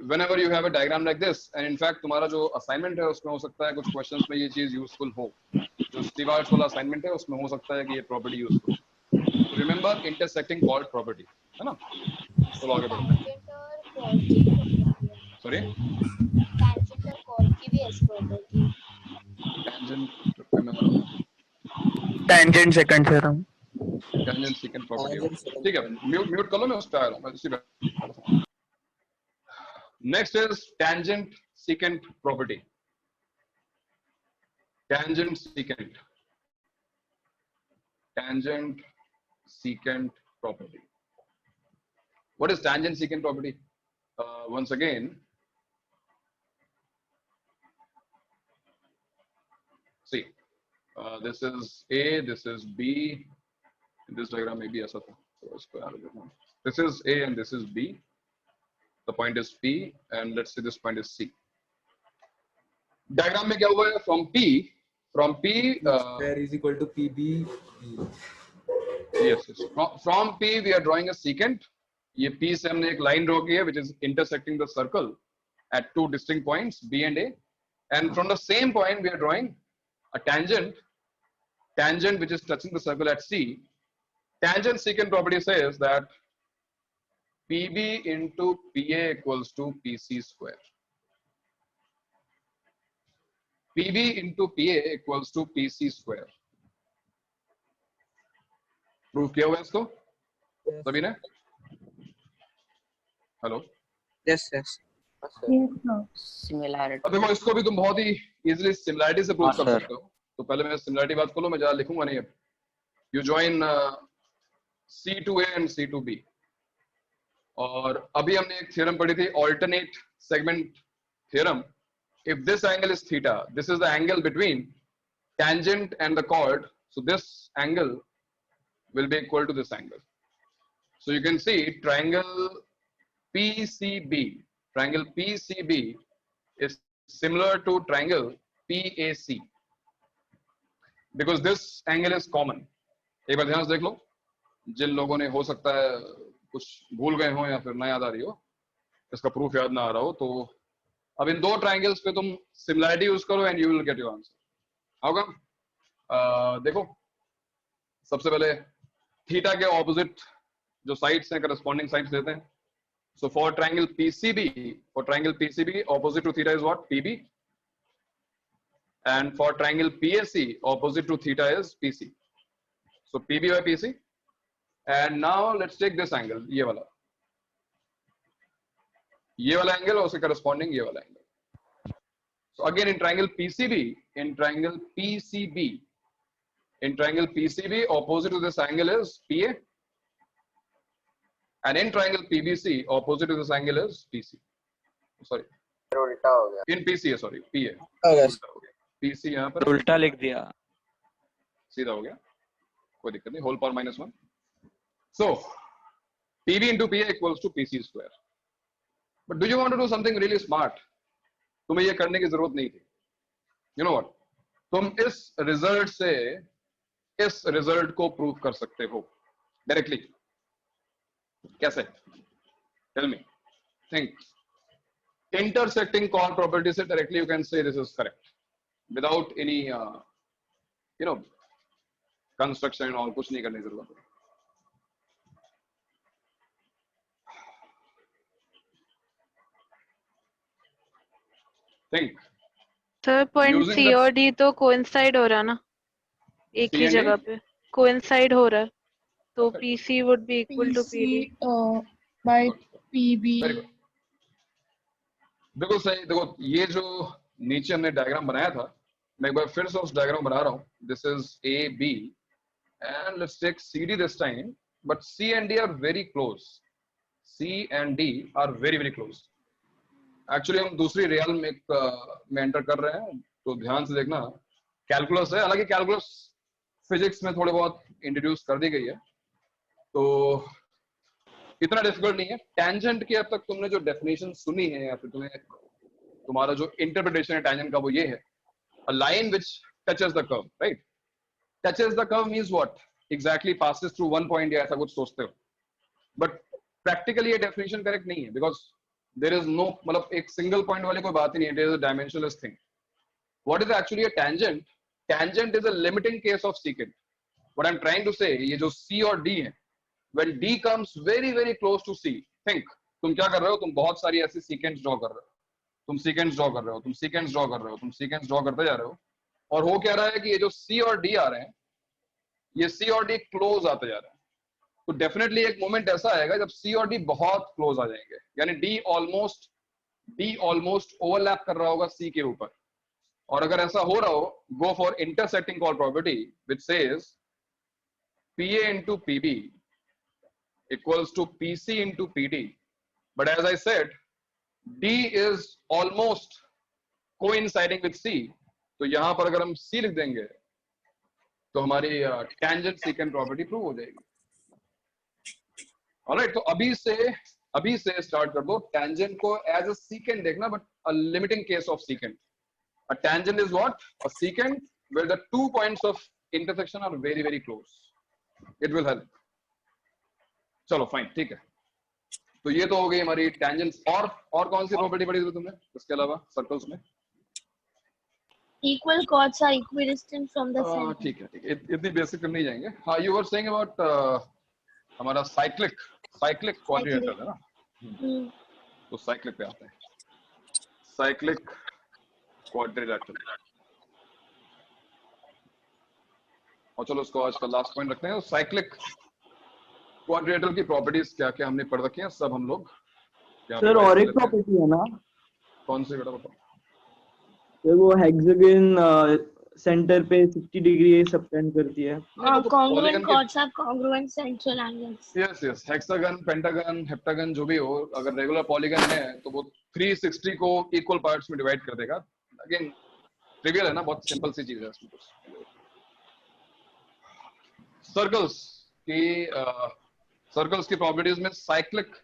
whenever you have a diagram like this, and in fact तुम्हारा जो असाइनमेंट है उसमें हो सकता है कुछ क्वेश्चंस में ये चीज यूजफुल हो, जो स्टीवार्ट्स वाला असाइनमेंट है उसमें हो सकता है कि ये property useful. Remember intersecting chord property, है ना? तो आगे बढ़ते हैं. Sorry? Tangent और chord की भी ऐसी property. Tangent secant theorem. Tangent secant property. ठीक है, म्यूट कर लो, मैं उस पे आ रहा हूँ, मैं इसी पे. Next is tangent secant property. Tangent secant property. What is tangent secant property? Once again, see, this is A, this is B. In this diagram, maybe ऐसा था. This is A and this is B. The point is P, and let's say this point is C. Diagram में क्या हुआ है? From P, square is equal to PB. Yes. From P, we are drawing a secant. ये P से हमने एक line draw की है, which is intersecting the circle at two distinct points B and A. And from the same point, we are drawing a tangent which is touching the circle at C. Tangent secant property says that PB into PA equals to PC square. PB into PA equals to PC square. Proof किया हुआ है इसको सभी ने? Hello? Yes. Similarity. अब देखो, इसको भी तुम बहुत ही easily similarity से prove कर सकते हो. तो पहले मैं similarity बात कर लो, मैं ज़्यादा लिखूंगा नहीं अब. You join C2A and C2B. और अभी हमने एक theorem पढ़ी थी, alternate segment theorem. If this angle is theta, this is the angle between tangent and the chord. So this angle will be equal to this angle. So you can see triangle PCB is similar to triangle PAC because this angle is common. एक बार ध्यान से देख लो, जिन लोगों ने हो सकता है कुछ भूल गए हो या फिर ना याद आ रही हो, इसका प्रूफ याद ना आ रहा हो, तो अब इन दो ट्रायंगल्स पे तुम सिमिलैरिटी यूज करो and you will get your answer. How come? देखो, सबसे पहले थीटा के ऑपोजिट जो साइड्स हैं, करस्पॉन्डिंग साइड्स देते हैं. So for triangle PCB opposite to theta is what? PB. And for triangle PAC opposite to theta is PC. So PB by PC. And now let's take this angle, ये वाला angle और उसके corresponding ये वाला angle. So again in triangle PCB, opposite to this angle is PA. And in triangle PBC, opposite to this angle is PC. Sorry. उल्टा हो गया. In PCA, sorry, PA. PC यहाँ पर उल्टा लिख दिया. सीधा हो गया, कोई दिक्कत नहीं. Whole power minus 1. So PB into PA equals to PC square. But do you want to do something really smart? तुम्हें ये करने की जरूरत नहीं थी. You know what? तुम इस रिजल्ट से इस रिजल्ट को प्रूव कर सकते हो डायरेक्टली. कैसे? Tell me. Think. Intersecting chord property से directly you can say this is correct without any construction और कुछ नहीं करने की जरूरत है. Think. Sir point Using C the- और डी तो कोइंसाइड हो रहा है ना, एक C ही and जगह D? पे कोइंसाइड हो रहा है, तो PC would be equal to PC PD by PB. Very good. बिल्कुल सही. देखो ये जो नीचे हमने डायग्राम बनाया था, मैं एक बार फिर से उस डायग्राम बना रहा हूँ. This is A B and let's take C D this time. But C and D are very close. C and D are very very close. Actually हम दूसरी रियल में एंटर कर रहे हैं, तो ध्यान से देखना. कैलकुलस है, हालांकि कैलकुलस फिजिक्स में थोड़े बहुत इंट्रोड्यूस कर दी गई है, तो इतना डिफिकल्ट नहीं है. टेंजेंट की अब तक तुमने जो डेफिनेशन सुनी है या फिर तुम्हारा जो इंटरप्रिटेशन है टेंजेंट का, वो ये है, a line which touches the curve, right? Touches the curve means what? Exactly passes through one point या ऐसा कुछ सोचते हो. बट प्रैक्टिकली ये डेफिनेशन करेक्ट नहीं है, बिकॉज देयर इज नो, मतलब एक सिंगल पॉइंट वाली कोई बात ही नहीं है. It is a dimensionless thing. What is actually a tangent? Tangent is a limiting case of secant. What I am trying to say, ये जो सी और डी है, when D comes very very close to C, think. तुम क्या कर रहे हो? तुम बहुत सारी ऐसी सीक्वेंस ड्रॉ कर रहे हो, तुम सीक्वेंस ड्रॉ कर रहे हो, तुम सीक्वेंस ड्रॉ कर रहे हो, तुम सीक्वेंस ड्रॉ करते जा रहे हो, और हो क्या रहा है कि ये जो C और D आ रहे हैं, ये C और D क्लोज आते जा रहे हैं. तो डेफिनेटली एक मोमेंट ऐसा आएगा जब C और D बहुत क्लोज आ जाएंगे, यानी D ऑलमोस्ट ओवरलैप कर रहा होगा C के ऊपर. और अगर ऐसा हो रहा हो, go for intersecting chord property which says PA into PB equals to PC into PD. But as I said, D is almost coinciding with C. तो यहां पर अगर हम C लिख देंगे तो हमारी tangent secant property प्रूव हो जाएगी. Alright, तो अभी से स्टार्ट कर दो. tangent को as a secant देखना, but a limiting case of secant. A tangent is what? A secant where the 2 points of intersection are very very close. It will help. चलो फाइन, ठीक है. तो ये तो हो गई हमारी टेंजेंट्स. और कौन सी प्रॉपर्टी पढ़ी थी तुमने इसके अलावा सर्कल्स में? Equal chords are equidistant from the center. ठीक है. इतनी बेसिक नहीं जाएंगे. हाँ, यू वर सेइंग अबाउट हमारा साइक्लिक क्वाड्रिलेटरल है ना. तो साइक्लिक पे आते हैं. Cyclic quadrilateral. और चलो उसको आज का लास्ट पॉइंट रखते हैं. साइक्लिक क्वाड्रिलेटरल की प्रॉपर्टीज क्या क्या हमने पढ़ रखी हैं सब हम लोग. सर और एक प्रॉपर्टी है ना. कौन सी बेटा बताओ? सर वो हेक्सागन सेंटर पे 60 डिग्री सबटेंड करती है. Congruent chords are congruent central angles. Yes. Hexagon, pentagon, heptagon जो भी हो, अगर रेगुलर पॉलीगन है तो वो 360 को इक्वल पार्ट्स में डिवाइड कर देगा. अगेन ट्रिवियल है ना, बहुत सिंपल सी चीज है. सर्कल्स की प्रॉपर्टीज में साइक्लिक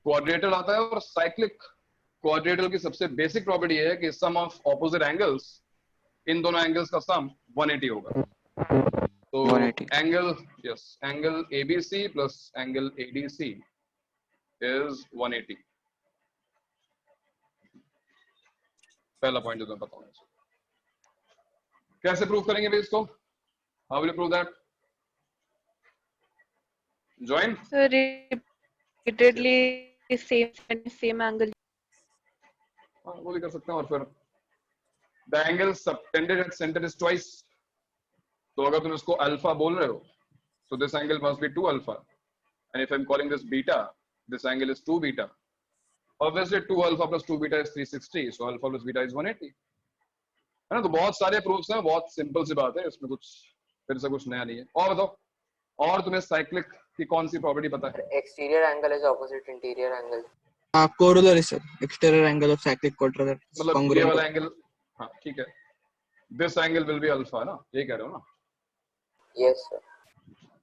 क्वाड्रिलेटरल आता है, और साइक्लिक क्वाड्रिलेटरल की सबसे बेसिक प्रॉपर्टी है कि सम ऑफ ऑपोजिट एंगल्स, इन दोनों एंगल्स का सम 180 होगा. तो angle ABC plus angle ADC is 180. पहला पॉइंट जो मैं बताऊंगा. कैसे प्रूव करेंगे भाई इसको? How will you prove that? Join? So repeatedly same angle. वो भी कर सकते हैं. और फिर the angle subtended at center is twice. तो अगर तुम इसको अल्फा बोल रहे हो So this angle must be 2 alpha. And if I'm calling this beta, this angle is 2 beta. Obviously 2 alpha plus 2 beta is 360. So alpha plus beta is 180. है ना? तो बहुत सारे प्रूफ्स हैं, बहुत सिंपल सी बात है, इसमें कुछ फिर से कुछ नया नहीं है. और बताओ, और तुम्हें साइक्लिक की कौन सी प्रॉपर्टी पता है? Exterior angle is opposite interior angle. Corollary sir. Exterior angle of cyclic quadrant. मतलब ये वाला एंगल, हाँ ठीक है. This angle will be alpha ना, ये कह रहे हो ना? Yes sir.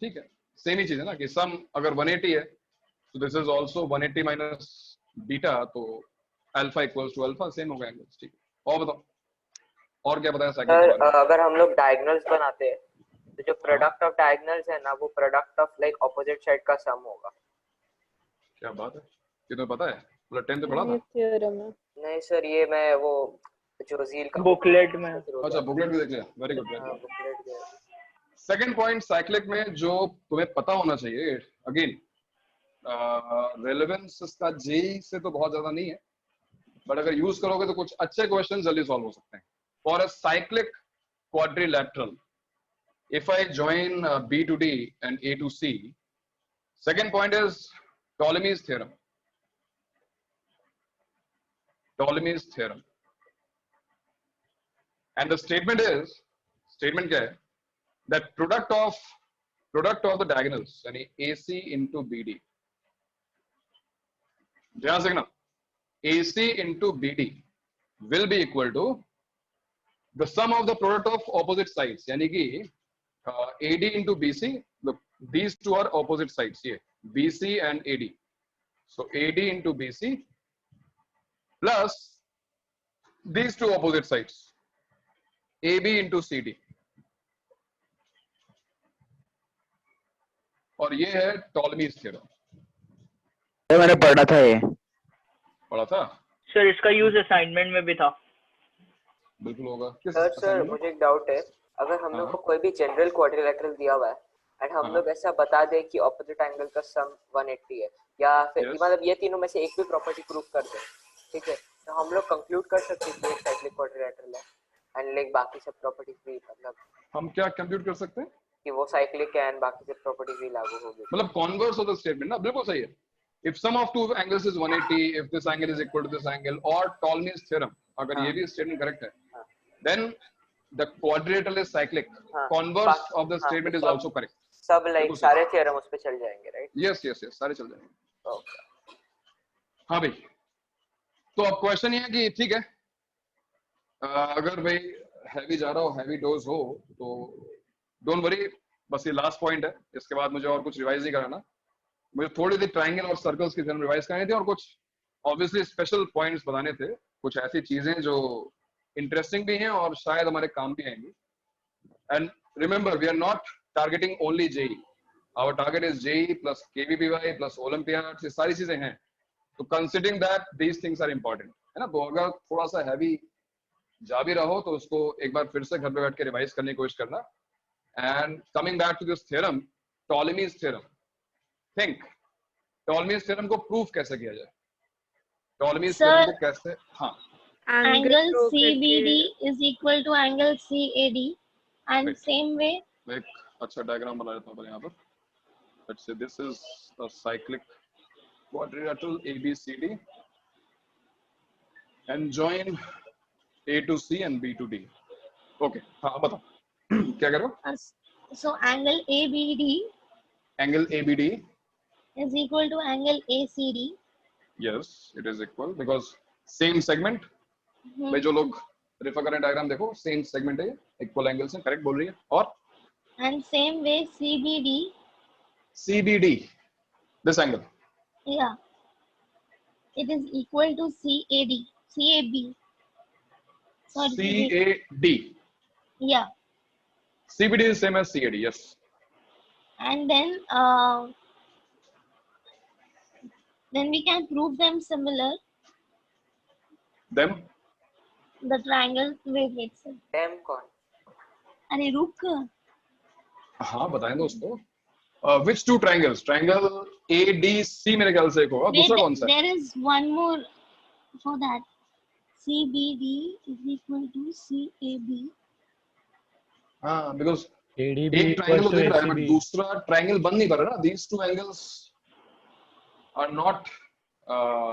ठीक है, सेम ही चीज है ना कि सम अगर 180 है तो this is also 180 minus beta, तो alpha equals to alpha, same होगा एंगल्स. ठीक है, और बताओ और क्या बताया साइक्लिक के बारे में? अगर हम लोग डायगोनल्स बनाते हैं तो जो प्रोडक्ट ऑफ डायगोनल्स है ना, वो product of like opposite side का सम होगा. क्या बात है, ये तुम्हें पता है? मतलब 10th में पढ़ा था? थ्योरम है. नहीं सर, ये मैं वो जो झील का बुकलेट में. अच्छा, बुकलेट भी देख लिया, very good. Booklet. Second point cyclic में जो तुम्हें पता होना चाहिए, अगेन रेलेवेंस इसका जेई से तो बहुत ज्यादा नहीं है, बट अगर यूज करोगे तो कुछ अच्छे क्वेश्चन जल्दी सॉल्व हो सकते हैं. For a cyclic quadrilateral, if I join B to D and A to C, second point is Ptolemy's theorem. Ptolemy's theorem. And the statement क्या है? That product of the diagonals, यानी AC into BD. ध्यान से ना, AC into BD will be equal to the sum of the product of opposite sides. यानी कि AD into BC, look, these two are opposite sides here, BC and AD. So AD into BC plus these two opposite sides, AB into CD. और ये है टॉलेमीज theorem. मैंने पढ़ा था, ये पढ़ा था सर. इसका यूज असाइनमेंट में भी था. बिल्कुल होगा. सर मुझे एक डाउट है, अगर हम लोग को कोई भी जनरल क्वाड्रिलैटरल दिया हुआ है एंड हम लोग ऐसा बता दें कि ऑपोजिट एंगल का सम 180 है, या फिर मतलब ये तीनों में से एक भी प्रॉपर्टी प्रूव कर दें, ठीक है, तो हम लोग कंक्लूड कर सकते हैं कि एक साइक्लिक क्वाड्रिलैटरल है एंड लाइक बाकी सब प्रॉपर्टी भी, मतलब हम क्या कंप्यूट कर सकते हैं कि वो साइक्लिक है एंड बाकी सब प्रॉपर्टी भी लागू होगी. मतलब कॉन्वर्स ऑफ द स्टेटमेंट ना, बिल्कुल सही है. if sum of two angles is 180, if this angle is equal to this angle, or Ptolemy's theorem, अगर ये भी स्टेटमेंट करेक्ट है, then the quadrilateral is cyclic. Converse of the statement is also correct. सब like सारे theorem उस पे चल जाएंगे, राइट? यस यस यस, सारे चल जाएंगे. ओके. हाँ भाई, तो अब क्वेश्चन ये है कि ठीक है, अगर भाई हैवी जा रहा हो, हैवी डोज हो, तो डोंट वरी, बस ये लास्ट पॉइंट है. इसके बाद मुझे और कुछ रिवाइज नहीं कराना. मुझे थोड़ी सी ट्रायंगल और सर्कल्स की थ्योरम रिवाइज करनी थी, और कुछ ऑब्वियसली स्पेशल पॉइंट्स बताने थे, कुछ ऐसी चीजें जो इंटरेस्टिंग भी हैं और शायद हमारे काम भी आएंगी. And remember, we are not targeting only JEE. Our target is JEE plus KVPY plus olympiad, ये सारी चीजें हैं. तो considering that these things are important, है ना. तो अगर थोड़ा सा हैवी जा भी रहो तो उसको एक बार फिर से घर पे बैठ के रिवाइज करने की कोशिश करना. And coming back to this theorem, Ptolemy's theorem, think Ptolemy's theorem को प्रूफ कैसे किया जाए? टॉलेमीज थ्योरम को कैसे, हाँ, angle CBD is equal to angle CAD and Right. same way. मैं एक अच्छा डायग्राम बना लेता हूँ यहाँ पर. Let's say this is a cyclic quadrilateral ABCD and join A to C and B to D. Okay, हाँ बताओ क्या कर रहे हो? So angle ABD Angle ABD is equal to angle ACD. yes, it is equal because same segment. भाई जो लोग refer कर रहे हैं डायग्राम देखो, सेम सेगमेंट है, इक्वल एंगल्स हैं, करेक्ट बोल रही है. और And same way CBD, this angle, yeah, it is equal to CAB. Sorry, CAD, yeah. CBD is same as CAD, yes. And then we can prove them similar. Them? The triangle, wait sir. Them कौन? अरे रुक. हाँ बताएं दोस्तों. Which two triangles? Triangle ADC मेरे ख्याल से एक होगा. दूसरा कौन सा? There is one more for that. CBD is equal to CAB. हाँ, because एक ट्रायंगल तो दिख रहा है बट दूसरा ट्रायंगल बन नहीं पा रहा ना. These two angles are not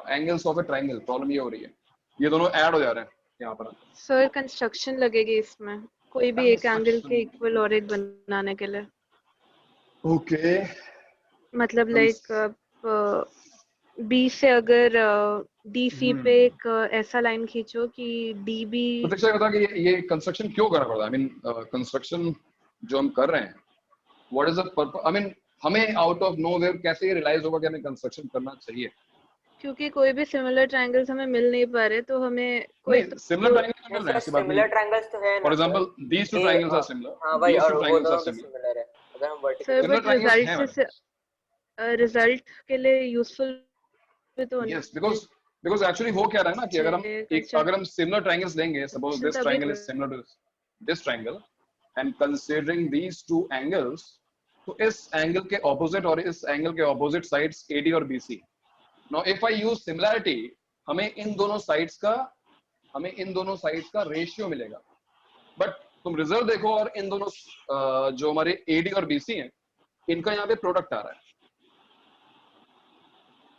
angles of a triangle. Problem ये हो रही है, ये दोनों ऐड हो जा रहे हैं यहाँ पर. सर कंस्ट्रक्शन लगेगी इसमें, कोई भी एक एंगल के इक्वल और एक बनाने के लिए. ओके मतलब लाइक बी से अगर डी सी पे एक ऐसा लाइन खींचो कि डी बी. प्रतीक्षा बता कि ये कंस्ट्रक्शन क्यों करना पड़ता है. आई मीन कंस्ट्रक्शन जो हम कर रहे हैं, what is the purpose. I mean हमें आउट ऑफ नोवेयर कैसे ये रियलाइज होगा कि हमें कंस्ट्रक्शन करना चाहिए. क्योंकि कोई भी सिमिलर ट्रायंगल्स हमें मिल नहीं पा रहे, तो हमें कोई सिमिलर ट्रायंगल मिल रहे हैं. ऐसी बात नहीं. सिमिलर ट्रायंगल्स तो है ना. For example these two triangles are similar. हां भाई, और वो दोनों सिमिलर है. अगर हम वर्टिकल रिजल्ट के लिए यूजफुल भी तो नहीं. यस, बिकॉज़ एक्चुअली हो क्या रहा है ना कि अगर हम सिमिलर ट्रायंगल्स लेंगे, suppose this triangle is similar to this triangle and considering these two angles, तो इस एंगल के ऑपोजिट और इस एंगल के ऑपोजिट साइड्स एडी और BC. Now if I use similarity, हमें इन दोनों साइड्स का रेशियो मिलेगा. बट तुम रिजल्ट देखो और इन दोनों जो हमारे एडी और बीसी हैं, इनका यहाँ पे प्रोडक्ट आ रहा है.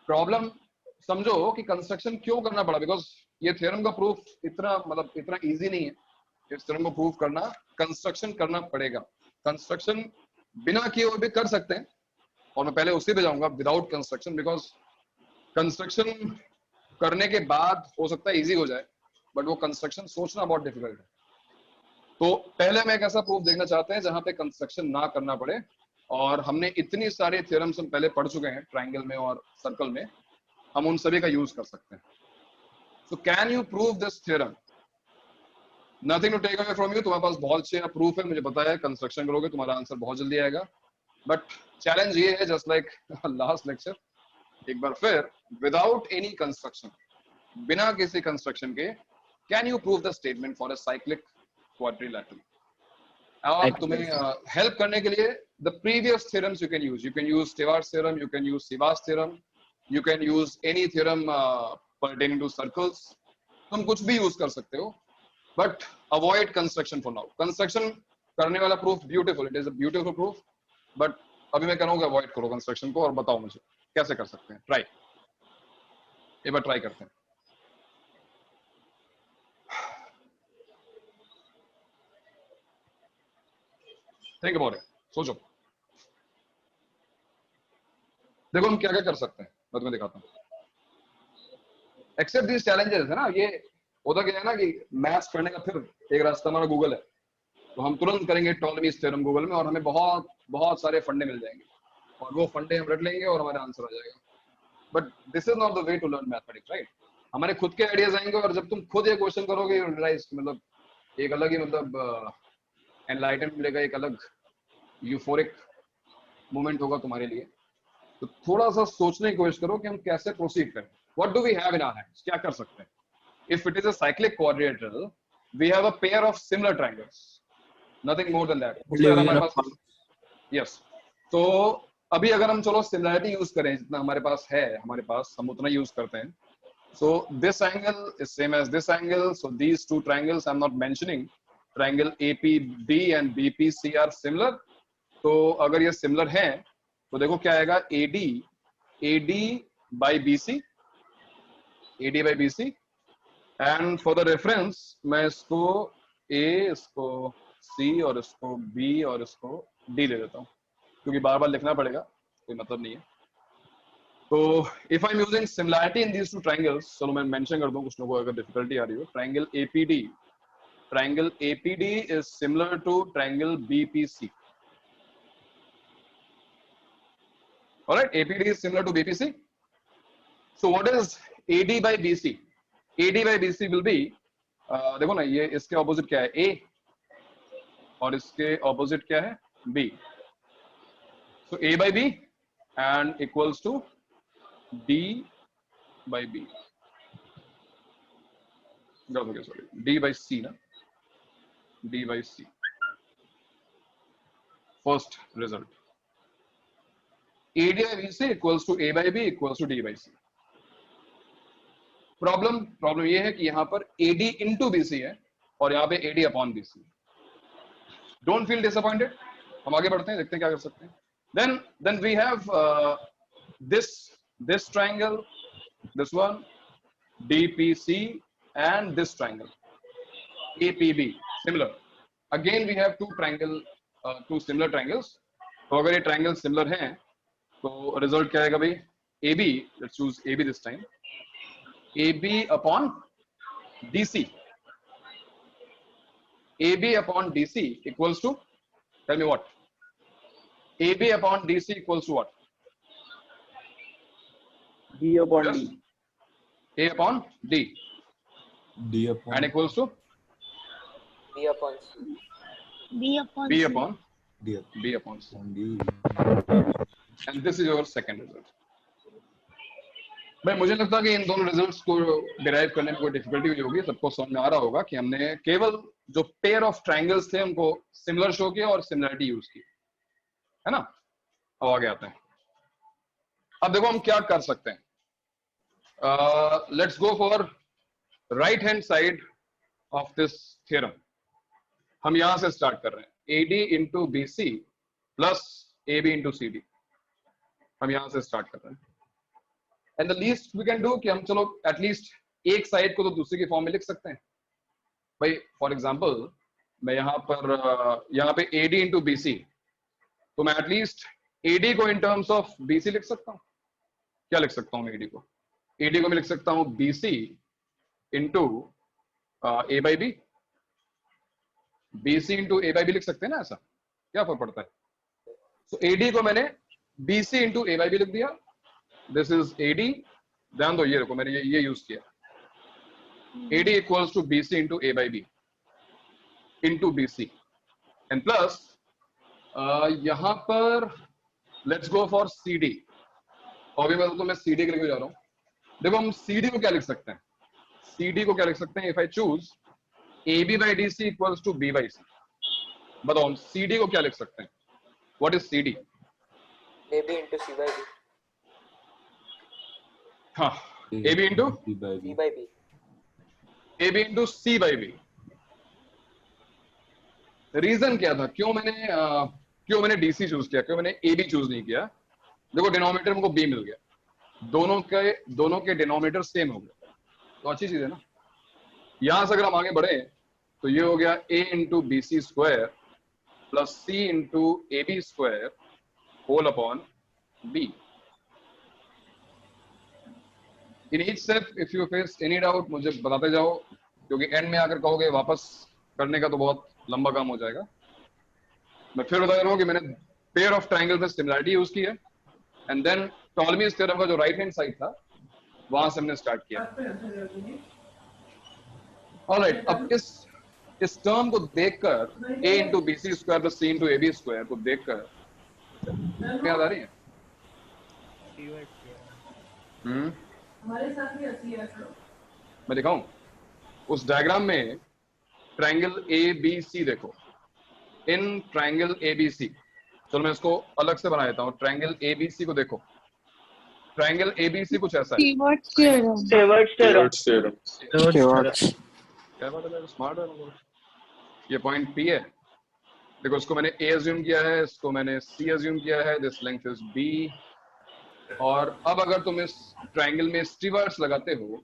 प्रॉब्लम समझो कि कंस्ट्रक्शन क्यों करना पड़ा. बिकॉज ये थ्योरम का प्रूफ इतना इजी नहीं है. इस थ्योरम को प्रूफ करना, कंस्ट्रक्शन करना पड़ेगा. कंस्ट्रक्शन बिना किए हुए भी कर सकते हैं, और मैं पहले उसी पे जाऊंगा विदाउट कंस्ट्रक्शन. बिकॉज कंस्ट्रक्शन करने के बाद हो सकता है इजी हो जाए, बट वो कंस्ट्रक्शन सोचना बहुत डिफिकल्ट है. तो पहले हम एक ऐसा प्रूफ देखना चाहते हैं जहां पे कंस्ट्रक्शन ना करना पड़े. और हमने इतनी सारे थ्योरम्स हम पहले पढ़ चुके हैं ट्रायंगल में और सर्कल में, हम उन सभी का यूज कर सकते हैं. So can you prove this theorem? Nothing to take away from you. तुम्हारे पास बहुत अच्छे प्रूफ है, मुझे पता है. कंस्ट्रक्शन करोगे तुम्हारा आंसर बहुत जल्दी आएगा. बट चैलेंज ये है, जस्ट लाइक लास्ट लेक्चर, एक बार फिर, विदाउट एनी कंस्ट्रक्शन, बिना किसी कंस्ट्रक्शन के, can you prove the statement for a cyclic quadrilateral? और तुम्हें हेल्प करने के लिए the previous theorems you can use Stewart's theorem, you can use Sivas theorem, you can use any theorem pertaining to circles. तुम कुछ भी use कर सकते हो, but avoid construction for now. Construction करने वाला proof beautiful, it is a beautiful proof, but अभी मैं कहूँगा avoid करो construction को और बताओ मुझे कैसे कर सकते हैं. Try, एक बार try करते हैं. Think about it. सोचो. देखो हम क्या क्या कर सकते हैं, मैं तुम्हें दिखाता हूँ. एक्सेप्ट दीज चैलेंजेस है ना. ये होता क्या है ना कि मैथ्स पढ़ने का फिर एक रास्ता हमारा गूगल है. तो हम तुरंत करेंगे टॉलमीज थ्योरम गूगल में और हमें बहुत बहुत सारे फंडे मिल जाएंगे और वो फंडे हम रट लेंगे और हमारा आंसर आ जाएगा. But this is not the way to learn mathematics, right? हमारे खुद के आइडियाज आएंगे और जब तुम खुद ये क्वेश्चन करोगे, यू रियलाइज मतलब एक अलग ही एनलाइटन मिलेगा, एक अलग यूफोरिक मोमेंट होगा तुम्हारे लिए. तो थोड़ा सा सोचने की कोशिश करो कि हम कैसे प्रोसीड करें. What do we have in our hands? क्या कर सकते हैं? If it is a cyclic quadrilateral, we have a pair of similar triangles, nothing more than that. Yes. तो अभी अगर हम चलो सिमिलरिटी यूज करें, जितना हमारे पास है, हमारे पास हम उतना यूज करते हैं. So this angle is same as this angle. So these two triangles I'm not mentioning. Triangle APD and BPC are similar. तो अगर ये similar हैं, तो देखो क्या आएगा, AD by BC, AD by BC. And for the reference, मैं इसको A, इसको C और इसको B और इसको D ले लेता हूँ, क्योंकि बार-बार लिखना पड़ेगा, कोई मतलब नहीं है. तो if I'm using similarity in these two triangles, चलो मैं मेंशन कर दूं कुछ लोगों को अगर डिफिकल्टी आ रही हो. Triangle APD is similar to triangle BPC. All right, APD is similar to BPC. So what is AD by BC? AD by BC will be, देखो ना, ये इसके ऑपोजिट क्या है, A, और इसके ऑपोजिट क्या है, B. So A by B and equals to D by B. Sorry, D by C, na? D by C. First result. AD by BC equals to A by B equals to D by C. Problem ये है कि यहाँ पर AD into BC है और यहाँ पे AD upon BC. Don't feel disappointed. हम आगे बढ़ते हैं, देखते हैं क्या कर सकते हैं. Then we have this triangle, this one DPC, and this triangle APB. Similar. Again we have two similar triangles. तो अगर ये triangles similar हैं तो result क्या आएगा भाई? AB, let's choose AB this time. AB upon DC. AB upon DC equals to, tell me what? AB upon DC equals to what? D upon Yes. D. A upon D. D upon And equals to B upon C. B upon B C. upon D B upon C. D. And this is your second result. भाई मुझे लगता है कि इन दोनों results को derive करने में कोई डिफिकल्टी नहीं होगी. सबको समझ में आ रहा होगा कि हमने केवल जो पेयर ऑफ ट्रायंगल्स थे उनको सिमिलर शो किया और सिमिलरिटी यूज की, है ना. अब आगे आते हैं. अब देखो हम क्या कर सकते हैं. Let's go for right hand side of this theorem. हम यहां से स्टार्ट कर रहे हैं. AD into BC plus AB into CD. हम यहां से स्टार्ट कर रहे हैं. And the least we can do कि हम चलो एटलीस्ट एक साइड को तो दूसरे की फॉर्म में लिख सकते हैं. भाई फॉर एग्जांपल मैं यहाँ पे AD इंटू BC, तो मैं एटलीस्ट AD को इन टर्म्स ऑफ BC लिख सकता हूँ. क्या लिख सकता हूँ मैं AD को? AD को मैं लिख सकता हूँ BC into A by B. BC into A by B लिख सकते हैं ना, ऐसा क्या फर्क पड़ता है. तो AD को मैंने BC into A by B लिख दिया. This is AD. ध्यान दो, ये देखो मैंने ये यूज किया. AD equals to BC into A by B into BC and plus यहां पर लेट्स गो फॉर CD. और भी मैं तो मैं CD के लिए जा रहा हूं. देखो हम CD को क्या लिख सकते हैं? CD को क्या लिख सकते हैं? If I choose AB by DC equals to B by C. बताओ हम CD को क्या लिख सकते हैं? What is CD? AB into C by B. हाँ, AB into C by B. AB into C by B. Reason क्या था? क्यों मैंने DC चूज किया? क्यों मैंने AB चूज नहीं किया? देखो डिनोमिनेटर हमको B मिल गया. दोनों के डिनोमिनेटर सेम हो गए, तो अच्छी चीज है ना. यहां से अगर हम आगे बढ़े तो ये हो गया A into BC square plus C into AB square whole upon B. In each step if you face any doubt मुझे बताते जाओ, क्योंकि एंड में आकर कहोगे वापस करने का तो बहुत लंबा काम हो जाएगा. मैं फिर बता रहा हूँ कि मैंने पेयर ऑफ ट्रायंगल में सिमिलरिटी यूज की है एंड देन टॉलमीज थ्योरम का जो राइट हैंड साइड था वहां से हमने स्टार्ट किया. ऑलराइट, अब इस टर्म को देखकर A into BC square plus C into AB square को देखकर क्या याद आ रही है? हमारे साथ भी ऐसी है. मैं दिखाऊं उस डायग्राम में ट्रायंगल ABC देखो. इन ट्रायंगल ABC, चलो मैं इसको अलग से बना देता हूं. ट्रायंगल ABC को देखो. ट्रायंगल ABC कुछ ऐसा है. क्या बात है, स्मार्ट है. ये पॉइंट P है. देखो इसको मैंने A अज्यूम किया है, इसको मैंने C अज्यूम किया है. This length is B. और अब अगर तुम इस ट्रायंगल में स्टीवर्ट्स लगाते हो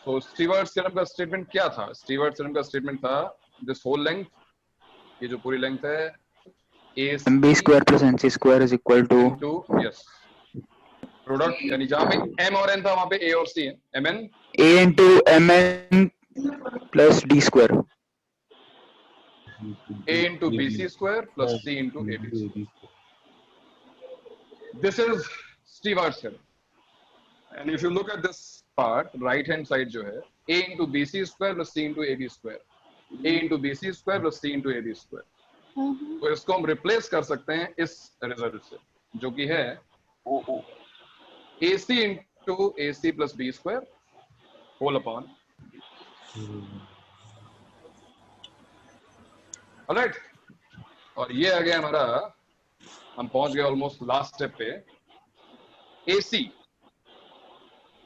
तो स्टीवर्ट्स थ्योरम का स्टेटमेंट क्या था? स्टीवर्ट्स थ्योरम का स्टेटमेंट था दिस होल लेंथ, ये जो पूरी लेंथ है MB square plus NC square is equal to yes product, यानी जहां पे M और N था वहां पे A और C है. MN A into MN plus D square. A into BC square plus C into AB. This is Stewart's theorem. And if you look at this part, right hand side जो है A into BC square plus C into AB square, A into BC square plus C into AB square. तो इसको हम replace कर सकते हैं इस result से, जो कि है AC into AC plus B square whole upon. Alright, और ये आ गया हमारा, हम पहुंच गए ऑलमोस्ट लास्ट स्टेप पे. AC.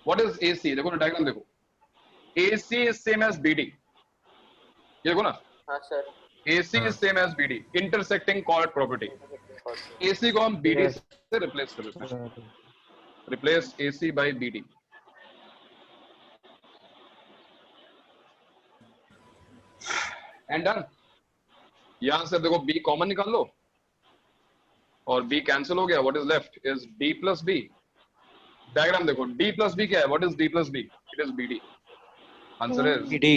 What is AC? देखो ना डायग्राम देखो. AC is same as BD. ये देखो ना. हाँ sir. AC is same as BD, intersecting chord property. AC को हम BD से replace कर देते हैं. Replace AC by BD. And done. यहां से देखो B कॉमन निकाल लो और B कैंसिल हो गया. What is left is D plus B. Diagram देखो, D plus B क्या है? What is D plus B? It is BD. Answer is BD.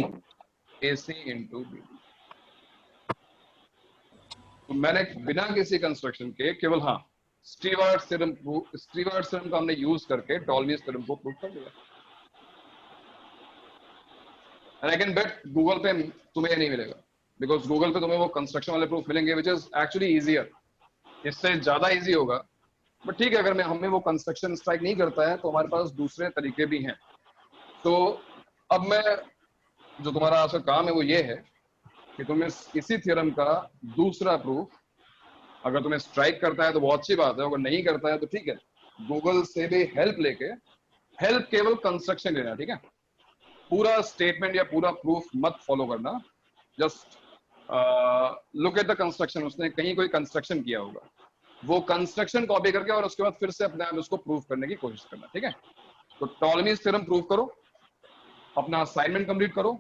AC into BD. तो मैंने बिना किसी कंस्ट्रक्शन के केवल हाँ स्टीवर्ट थ्योरम का हमने यूज करके टॉलमीज थ्योरम को प्रूव कर दिया. And I can bet Google पे तुम्हें ये नहीं मिलेगा, बिकॉज गूगल पे तुम्हें वो कंस्ट्रक्शन वाले प्रूफ मिलेंगे विच इज एक्चुअली इजियर. इससे ज्यादा इजी होगा, बट ठीक है, अगर हमें वो कंस्ट्रक्शन स्ट्राइक नहीं करता है तो हमारे पास दूसरे तरीके भी हैं. तो अब मैं जो तुम्हारा आज का काम है वो ये है कि तुम्हें इसी थ्योरम का दूसरा प्रूफ अगर तुम्हें स्ट्राइक करता है तो बहुत अच्छी बात है, अगर नहीं करता है तो ठीक है, गूगल से भी हेल्प लेके, हेल्प केवल कंस्ट्रक्शन लेना, ठीक है, पूरा स्टेटमेंट या पूरा प्रूफ मत फॉलो करना. Just look at the construction. उसने कहीं कोई कंस्ट्रक्शन किया होगा, वो कंस्ट्रक्शन कॉपी करके और उसके बाद फिर से अपने आप उसको प्रूफ करने की कोशिश करना. ठीक है, तो टॉलमीज थ्योरम प्रूव करो, अपना असाइनमेंट कंप्लीट करो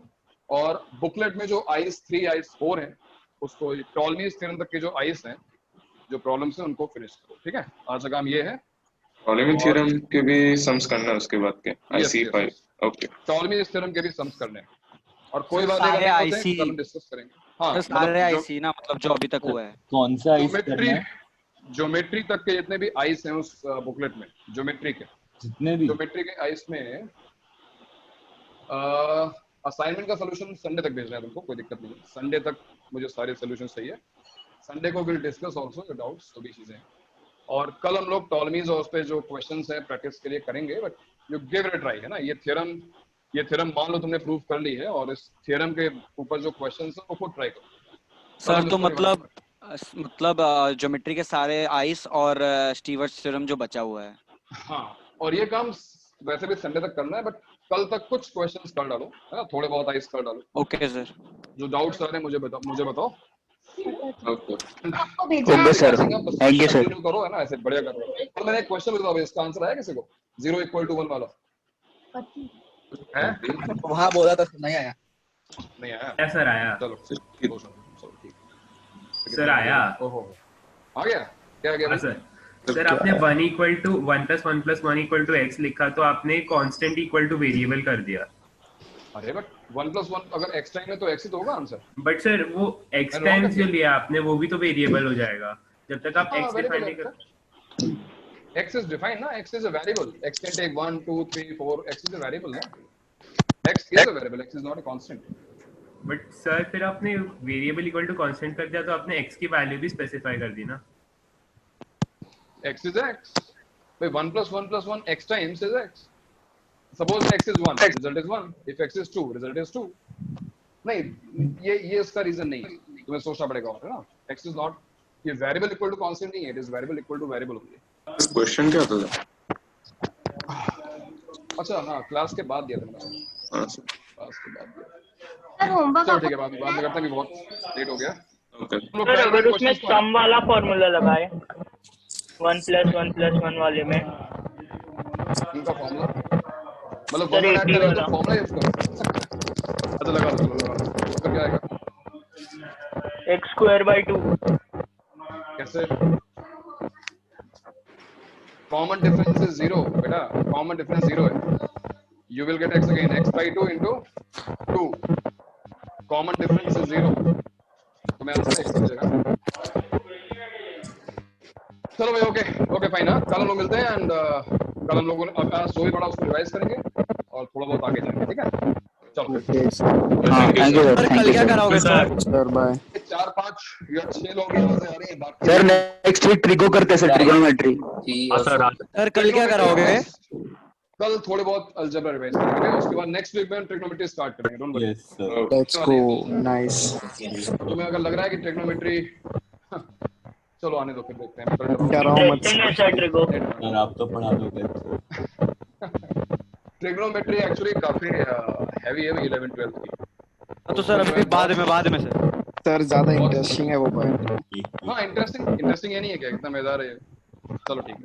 और बुकलेट में जो आइस 3 आइस 4 है उसको टॉलमीज थ्योरम तक के जो आइस हैं, जो प्रॉब्लम्स हैं उनको फिनिश करो. ठीक है, आज का काम ये है. टॉलमी थ्योरम के भी सम्स करना है उसके बाद के IC5. ओके, टॉलमी थ्योरम के भी सम्स करने हैं और कोई बात नहीं आईसी हम डिस्कस करेंगे. हां, सारे आईसी ना, मतलब जो अभी तक हुआ है. कौन सा आइस करना है? ज्योमेट्री तक के जितने भी आइस हैं उस बुकलेट में, ज्योमेट्री के जितने भी ज्योमेट्री के आइस में असाइनमेंट का सॉल्यूशन संडे तक भेजना है तुमको, कोई दिक्कत नहीं है. संडे तक मुझे सारे सॉल्यूशन चाहिए. संडे को will discuss also your doubts, सभी चीजें. और कल हम लोग टॉलमीज और उस पे जो क्वेश्चंस हैं प्रैक्टिस के लिए करेंगे, but you give it a try, है ना. ये थ्योरम मान लो तुमने प्रूव कर ली है और इस थ्योरम के ऊपर जो क्वेश्चंस हैं वो खुद ट्राई करो. सर तो मतलब ज्योमेट्री के सारे आइस और स्टीवर्ट्स थ्योरम जो बचा हुआ है. हाँ, और ये काम वैसे भी संडे तक करना है, बट कल तक कुछ क्वेश्चंस कर डालो, है ना, थोड़े बहुत आइस कर डालो. ओके सर, जो डाउट्स आ रहे हैं मुझे बताओ. Okay sir, thank you sir. करो, है ना, ऐसे बढ़िया करो. तो मैंने एक क्वेश्चन बताओ, इसका आंसर आया किसी को? 0 = 1 वाला है? वहां बोला था, नहीं आया. नहीं आया? क्या सर आया? चलो ठीक. सर आया. ओहो, आ गया. क्या गया सर आपने 1 = 1 + 1 + 1 = x लिखा, तो आपने कांस्टेंट इक्वल टू वेरिएबल कर दिया. अरे बट 1 + 1 अगर x टाइम है तो x ही तो होगा आंसर. बट सर वो x टाइम्स जो लिया आपने वो भी तो वेरिएबल हो जाएगा जब तक आप x डिफाइन नहीं करते. x is defined ना, x is a variable. x can take 1 2 3 4. x is a variable ना. x is a variable, x is not a constant. But sir फिर आपने वेरिएबल इक्वल टू कांस्टेंट कर दिया तो आपने x की वैल्यू भी स्पेसिफाई कर दी ना. x is x. भाई 1 + 1 + 1 x times is x. Suppose x is 1, result is 1. If x is 2, result is 2. नहीं, ये इसका रीजन नहीं है, तुम्हें सोचना पड़ेगा, है ना. x is not, ये वेरिएबल इक्वल टू कांस्टेंट नहीं है, it is variable equal two variable only. Question क्या था? अच्छा हाँ, क्लास के बाद दिया था मैंने. क्लास के बाद दिया. सर होमवर्क चलो ठीक है, बाद में करते हैं, बहुत लेट हो गया. सर अगर उसमें सम वाला फार्मूला लगाए 1 + 1 + 1 वाले में, इनका फार्मूला मतलब फार्मूला यूज करो. अच्छा लगा तो क्या आएगा? x² / 2. कैसे? कॉमन डिफरेंस इज 0 बेटा, कॉमन डिफरेंस 0 है. You will get x again, x/2 * 2. Common difference is 0, तो मैं आंसर x हो जाएगा. चलो भाई, ओके फाइन. हाँ, कल हम लोग मिलते हैं एंड कल हम लोगों ने जो भी पढ़ा उसको रिवाइज करेंगे और थोड़ा बहुत आगे जाएंगे. ठीक है, चलो. Thank you sir. कल क्या कराओगे सर? Sir bye. 4-5 या 6 लोग यहाँ से आ रहे हैं. बाकी सर नेक्स्ट वीक ट्रिको करते हैं सर, ट्रिगोनोमेट्री. सर कल क्या कराओगे? कल थोड़े बहुत अलजेब्रा रिवाइज करेंगे, उसके बाद नेक्स्ट वीक में ट्रिग्नोमेट्री स्टार्ट करेंगे. Don't worry. Yes sir, let's go. Nice. तुम्हें अगर लग रहा है कि ट्रिग्नोमेट्री, चलो आने दो, फिर देखते हैं. क्या रहा हूं मत सर, आप तो पढ़ा दोगे. ट्रिग्नोमेट्री एक्चुअली काफी हैवी है 11th 12th की. तो सर अभी बाद में सर. सर ज्यादा इंटरेस्टिंग है वो पॉइंट। हाँ इंटरेस्टिंग ये नहीं है क्या, कितना मजेदार है। चलो ठीक है,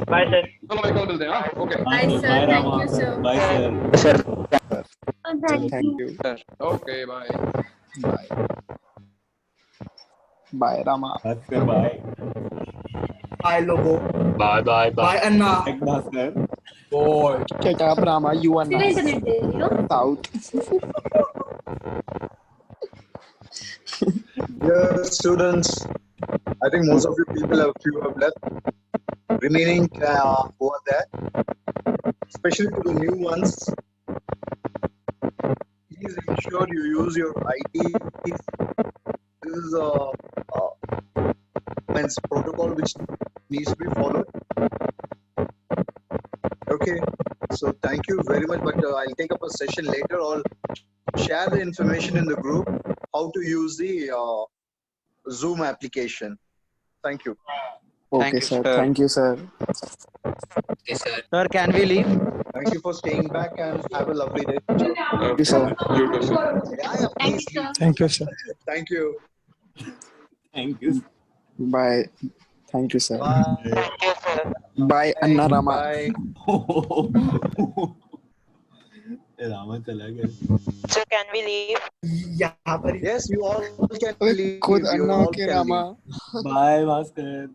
बाय सर। चलो भाई कल मिलते हैं। हाँ okay bye sir, thank you sir. Bye sir thank you okay bye bye Rama. Bhaskar bye. Bye लोगो। Bye bye bye Anna. Bhaskar boy shut up Rama, you are फिर इंटरनेट दे रही हो। out. Dear students, I think most of you people have left. Remaining who are there, especially to the new ones, please ensure you use your IT. This is a protocol which needs to be followed. Okay, so thank you very much, but I'll take up a session later or share the information in the group how to use the Zoom application. Thank you. Okay sir, thank you sir. Okay sir. Sir, can we leave? Thank you for staying back and have a lovely day. Thank you sir. You too, sir. Yeah, please. Thank you sir. Thank you. Thank you. Bye. Thank you sir. Bye. Bye Anna Rama. Bye. Rama चला गया। So can we leave? Yes, you all can leave. खुद You Anna all के can Rama. Bye Bhaskar.